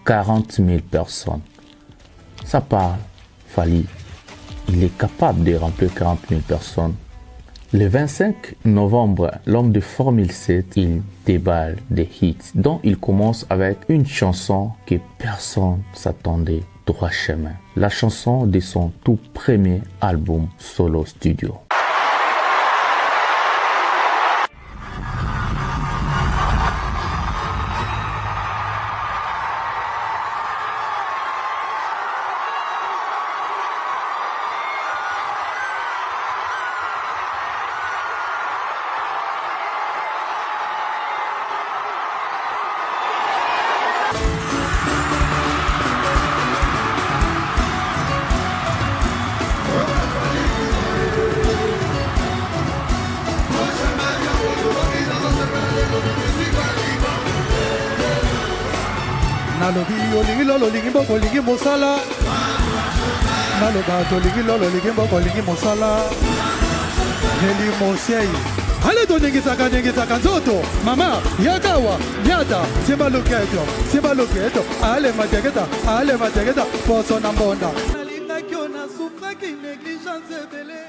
40 000 personnes. Ça parle, Fally. Il est capable de remplir 40 000 personnes. Le 25 novembre, l'homme de Formule 7, il déballe des hits, dont il commence avec une chanson que personne s'attendait, Droit chemin. La chanson de son tout premier album solo studio. nalobi olingi lolo olingi mboko olingi mosala naloba tolingi lolo olingi mboko olingi mosala neli mosiei ale tonengisaka nzoto mama yakawa nyata simba loketo ale mateketa poso na mbonda nalingaki ona sufraki négligence ebele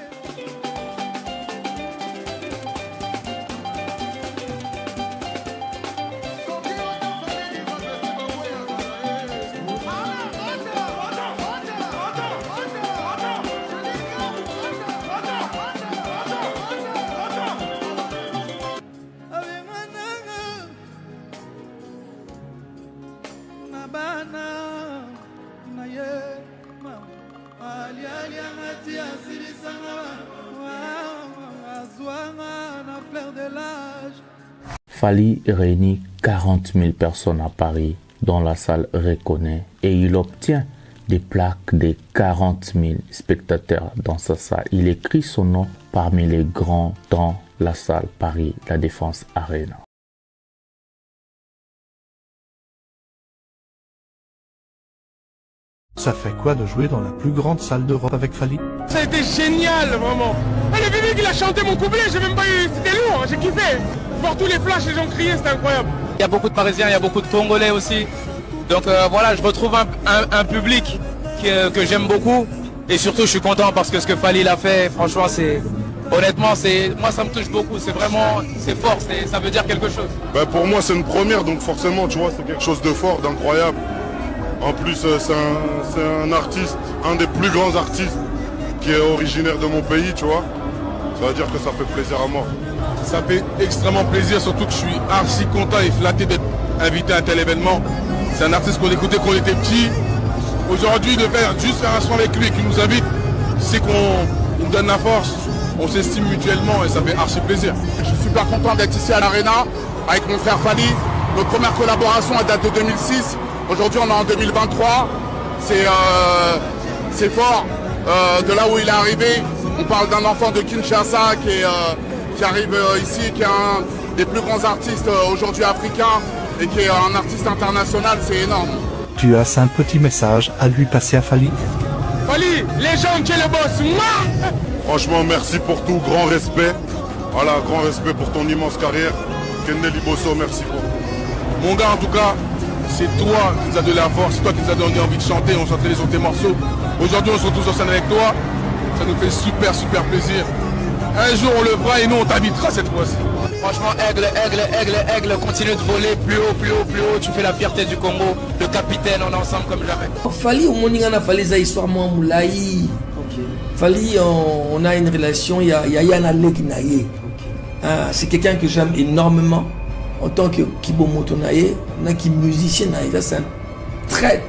Fally réunit 40 000 personnes à Paris, dont la salle reconnaît, et il obtient des plaques de 40 000 spectateurs dans sa salle. Il écrit son nom parmi les grands dans la salle Paris, la Défense Arena. Ça fait quoi de jouer dans la plus grande salle d'Europe avec Fally? Ça a été génial, vraiment. Et le bébé qui a chanté mon couplet, j'ai même pas eu... C'était lourd, j'ai kiffé. Voir tous les flashs, les gens crier, c'était incroyable. Il y a beaucoup de Parisiens, il y a beaucoup de Congolais aussi. Donc voilà, je retrouve un public que j'aime beaucoup. Et surtout, je suis content parce que ce que Fally l'a fait, franchement, c'est... Honnêtement, moi ça me touche beaucoup, c'est vraiment, c'est fort, ça veut dire quelque chose. Bah pour moi c'est une première, donc forcément tu vois c'est quelque chose de fort, d'incroyable. En plus, c'est un artiste, un des plus grands artistes qui est originaire de mon pays, tu vois. Ça veut dire que ça fait plaisir à moi. Ça fait extrêmement plaisir, surtout que je suis archi content et flatté d'être invité à un tel événement. C'est un artiste qu'on écoutait quand on était petit. Aujourd'hui, de juste faire un son avec lui qui nous invite, c'est qu'on nous donne la force, on s'estime mutuellement et ça fait archi plaisir. Je suis super content d'être ici à l'Arena avec mon frère Fally. Notre première collaboration elle date de 2006. Aujourd'hui, on est en 2023. C'est fort. De là où il est arrivé, on parle d'un enfant de Kinshasa qui arrive ici, qui est un des plus grands artistes aujourd'hui africains et qui est un artiste international, c'est énorme. Tu as un petit message à lui passer à Fally? Fally, légende qui est le boss. Mouah. Franchement, merci pour tout, grand respect. Voilà, grand respect pour ton immense carrière. Kendel Liboso, merci pour tout. Mon gars, en tout cas, c'est toi qui nous as donné la force, c'est toi qui nous as donné envie de chanter, on s'entraînait sur tes morceaux. Aujourd'hui, on se retrouve sur scène avec toi, ça nous fait super plaisir. Un jour, on le fera et nous, on t'invitera cette fois-ci. Franchement, aigle, continue de voler plus haut, tu fais la fierté du Congo, le capitaine, on est ensemble comme jamais. Fally, au Moningana, Fally, ça histoire moi moulaï. Fally, on a une relation, il y a Yana Legnaye. C'est quelqu'un que j'aime énormément. En tant que Kibomoto Naye, on a qui musicien Naye, c'est un très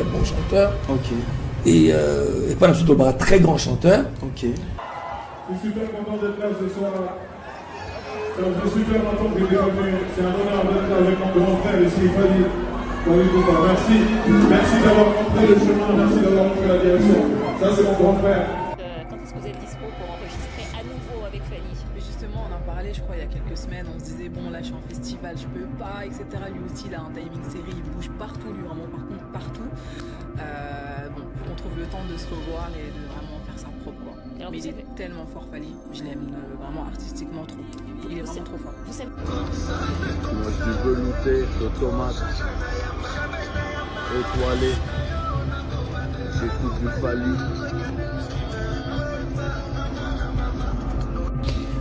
bon chanteur. Et pas n'importe un très grand chanteur. Je suis super content d'être là ce soir. Je suis super content que vous êtes venu. C'est un honneur d'être là avec mon grand frère ici, Fally. Merci d'avoir montré le chemin, merci d'avoir montré la direction. Ça, c'est mon grand frère. Quand est-ce que vous êtes dispo pour enregistrer à nouveau avec Fally? Justement, on en parlait, je crois, il y a quelques semaines. On se disait, bon, là, je suis en festival, je peux pas, etc. Lui aussi, il a un timing série, il bouge partout, lui, vraiment, par contre, partout. Bon, faut qu'on trouve le temps de se revoir et de vraiment faire ça propre, quoi. Mais il est tellement fort, Fally. Je l'aime vraiment artistiquement trop. Il est vraiment trop fort. Moi, du velouté, de tomates, étoilé. J'écoute du Fally.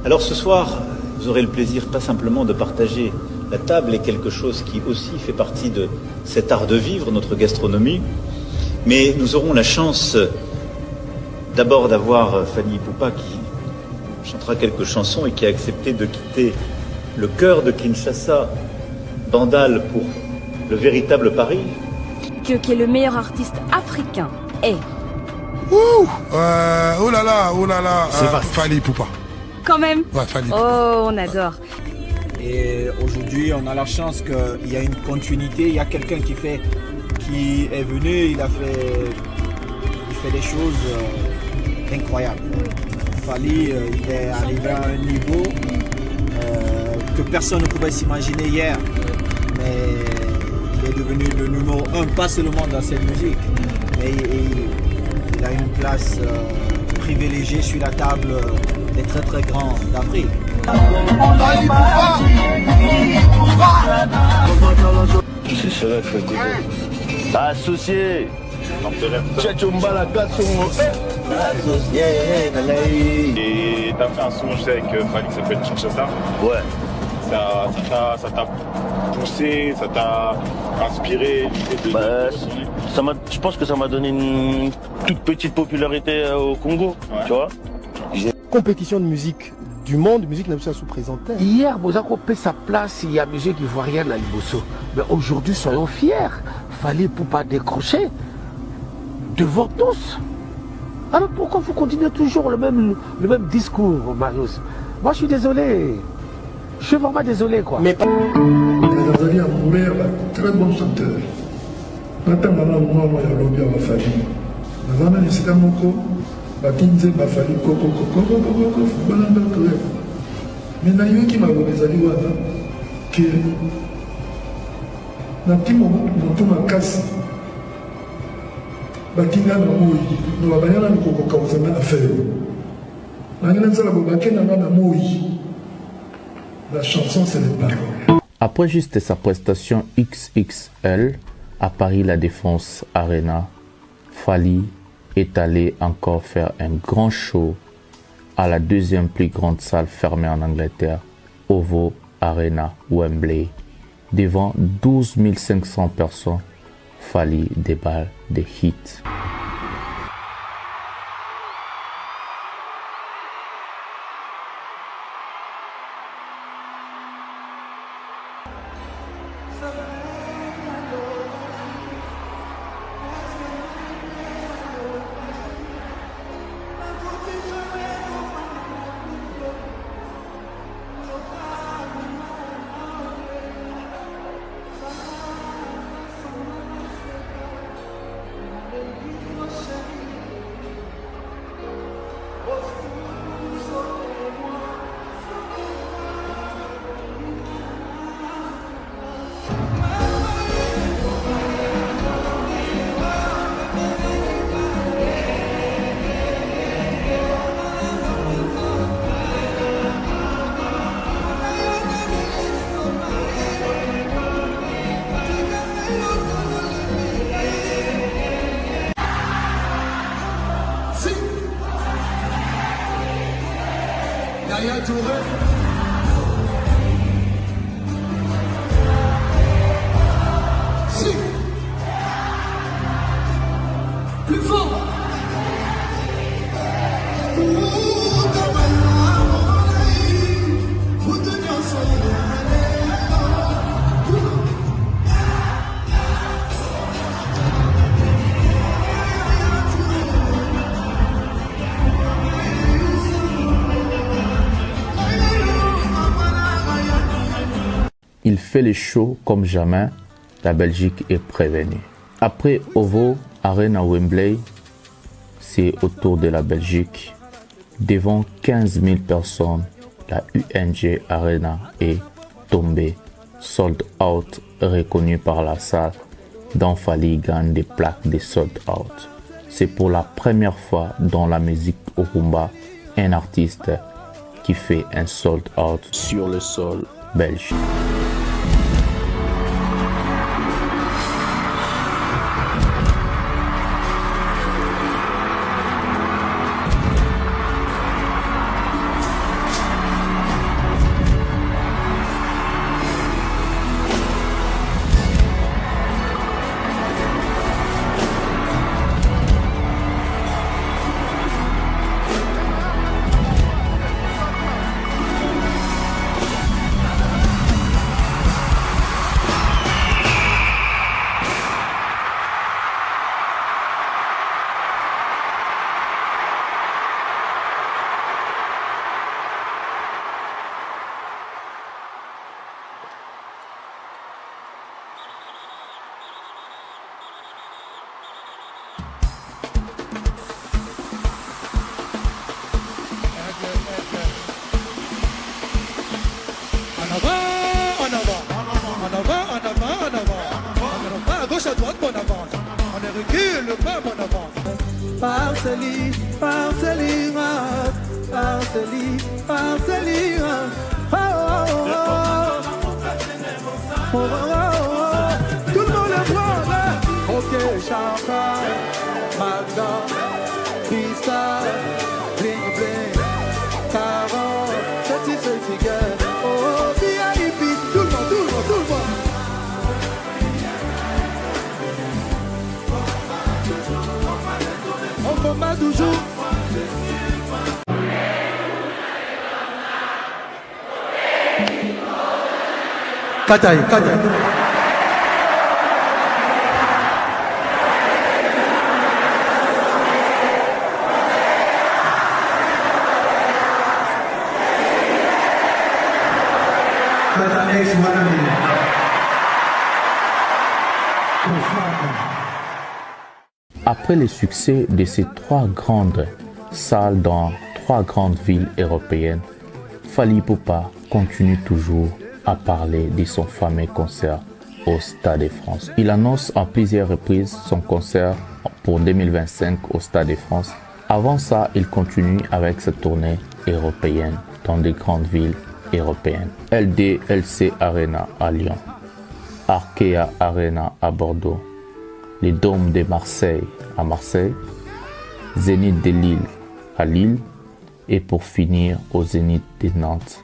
Alors ce soir, vous aurez le plaisir pas simplement de partager la table et quelque chose qui aussi fait partie de cet art de vivre, notre gastronomie, mais nous aurons la chance d'abord d'avoir Fally Ipupa qui chantera quelques chansons et qui a accepté de quitter le cœur de Kinshasa, Bandal, pour le véritable Paris. Qui est le meilleur artiste africain est... Oh là là, Fally Ipupa. Quand même. Ouais, Fally. Oh, on adore. Et aujourd'hui, on a la chance qu'il y a une continuité. Il y a quelqu'un qui est venu, il fait des choses incroyables. Fally, il est arrivé à un niveau que personne ne pouvait s'imaginer hier. Mais il est devenu le numéro 1, pas seulement dans cette musique, mais il a une place privilégiée sur la table des très grands d'Afrique. C'est cela qu'il faut dire. Associé. Et t'as fait un son, je sais, avec Fally qui s'appelle Kinshasa. Ouais. Ça t'a poussé, ça t'a inspiré l'idée de... Je pense que ça m'a donné une toute petite popularité au Congo, tu vois. Compétition de musique du monde, musique n'a pas sous-présenté. Hier, Bozako paie sa place, il y a musique ivoirienne à Liboso. Mais aujourd'hui, soyons fiers. Fally Ipupa décrocher devant tous. Alors pourquoi vous continuez toujours le même discours, Marius? Moi, je suis désolé. Je suis vraiment désolé, quoi. Mais Azali a Moumer, très bon chanteur. Maintenant, moi, il y a l'objet à Fally. Avant, il y a Moko, Batinze, Fally, Koko, Balanda, Kore. Mais il y a qui m'a dit, que na petit moment, nous avons casse. Batinga na moi, nous avons bien nous Koko, nous avons bien fait. La chanson, c'est les paroles. Après juste sa prestation XXL à Paris La Défense Arena, Fally est allé encore faire un grand show à la deuxième plus grande salle fermée en Angleterre, OVO Arena Wembley, devant 12 500 personnes Fally déballe des hits. Yaya Touré. Si. Plus fort. Il fait les shows comme jamais, la Belgique est prévenue. Après OVO, Arena Wembley, c'est au tour de la Belgique. Devant 15 000 personnes, la UNG Arena est tombée, sold out, reconnue par la salle, dont Fally gagne des plaques de sold out. C'est pour la première fois dans la musique Urumba, un artiste qui fait un sold out sur le sol belge. À droite, bon avance. On est recule, pas bon avance. Parceli, parceli, parceli, parceli. Oh, oh, oh. Oh, oh. Tout le monde est prend là. Ok, champagne, Magda, Pista, bling bling, Caron, petit girl. Oh, VIP, tout le monde, tout le monde, tout le monde. On combat toujours. Kataï, Kataï. Après le succès de ces 3 grandes salles dans 3 grandes villes européennes, Fally Ipupa continue toujours à parler de son fameux concert au Stade de France. Il annonce à plusieurs reprises son concert pour 2025 au Stade de France. Avant ça, il continue avec sa tournée européenne dans des grandes villes européennes. LDLC Arena à Lyon, Arkea Arena à Bordeaux, les Dômes de Marseille à Marseille, Zénith de Lille à Lille et pour finir au Zénith de Nantes.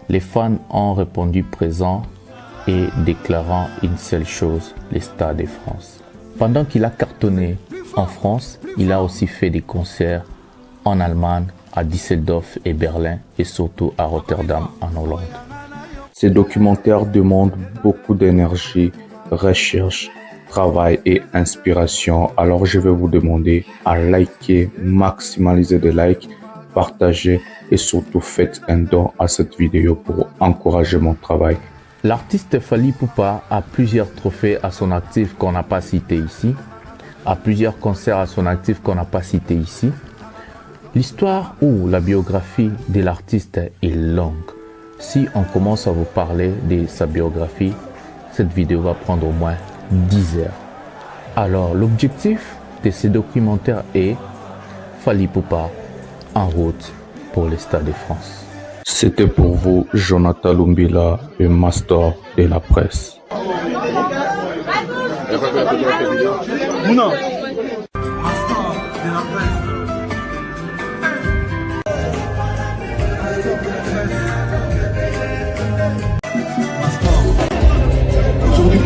Les fans ont répondu présent et déclarant une seule chose, les Stades de France. Pendant qu'il a cartonné en France, il a aussi fait des concerts en Allemagne, à Düsseldorf et Berlin, et surtout à Rotterdam en Hollande. Ces documentaires demandent beaucoup d'énergie, recherche, travail et inspiration. Alors je vais vous demander à liker, maximaliser des likes, partager et surtout faites un don à cette vidéo pour encourager mon travail. L'artiste Fally Ipupa a plusieurs trophées à son actif qu'on n'a pas cité ici, a plusieurs concerts à son actif qu'on n'a pas cité ici. L'histoire ou la biographie de l'artiste est longue. Si on commence à vous parler de sa biographie, cette vidéo va prendre au moins 10 heures. Alors l'objectif de ce documentaire est Fally Ipupa en route pour les Stades de France. C'était pour vous Jonathan Lumbila, le master de la presse. Aujourd'hui,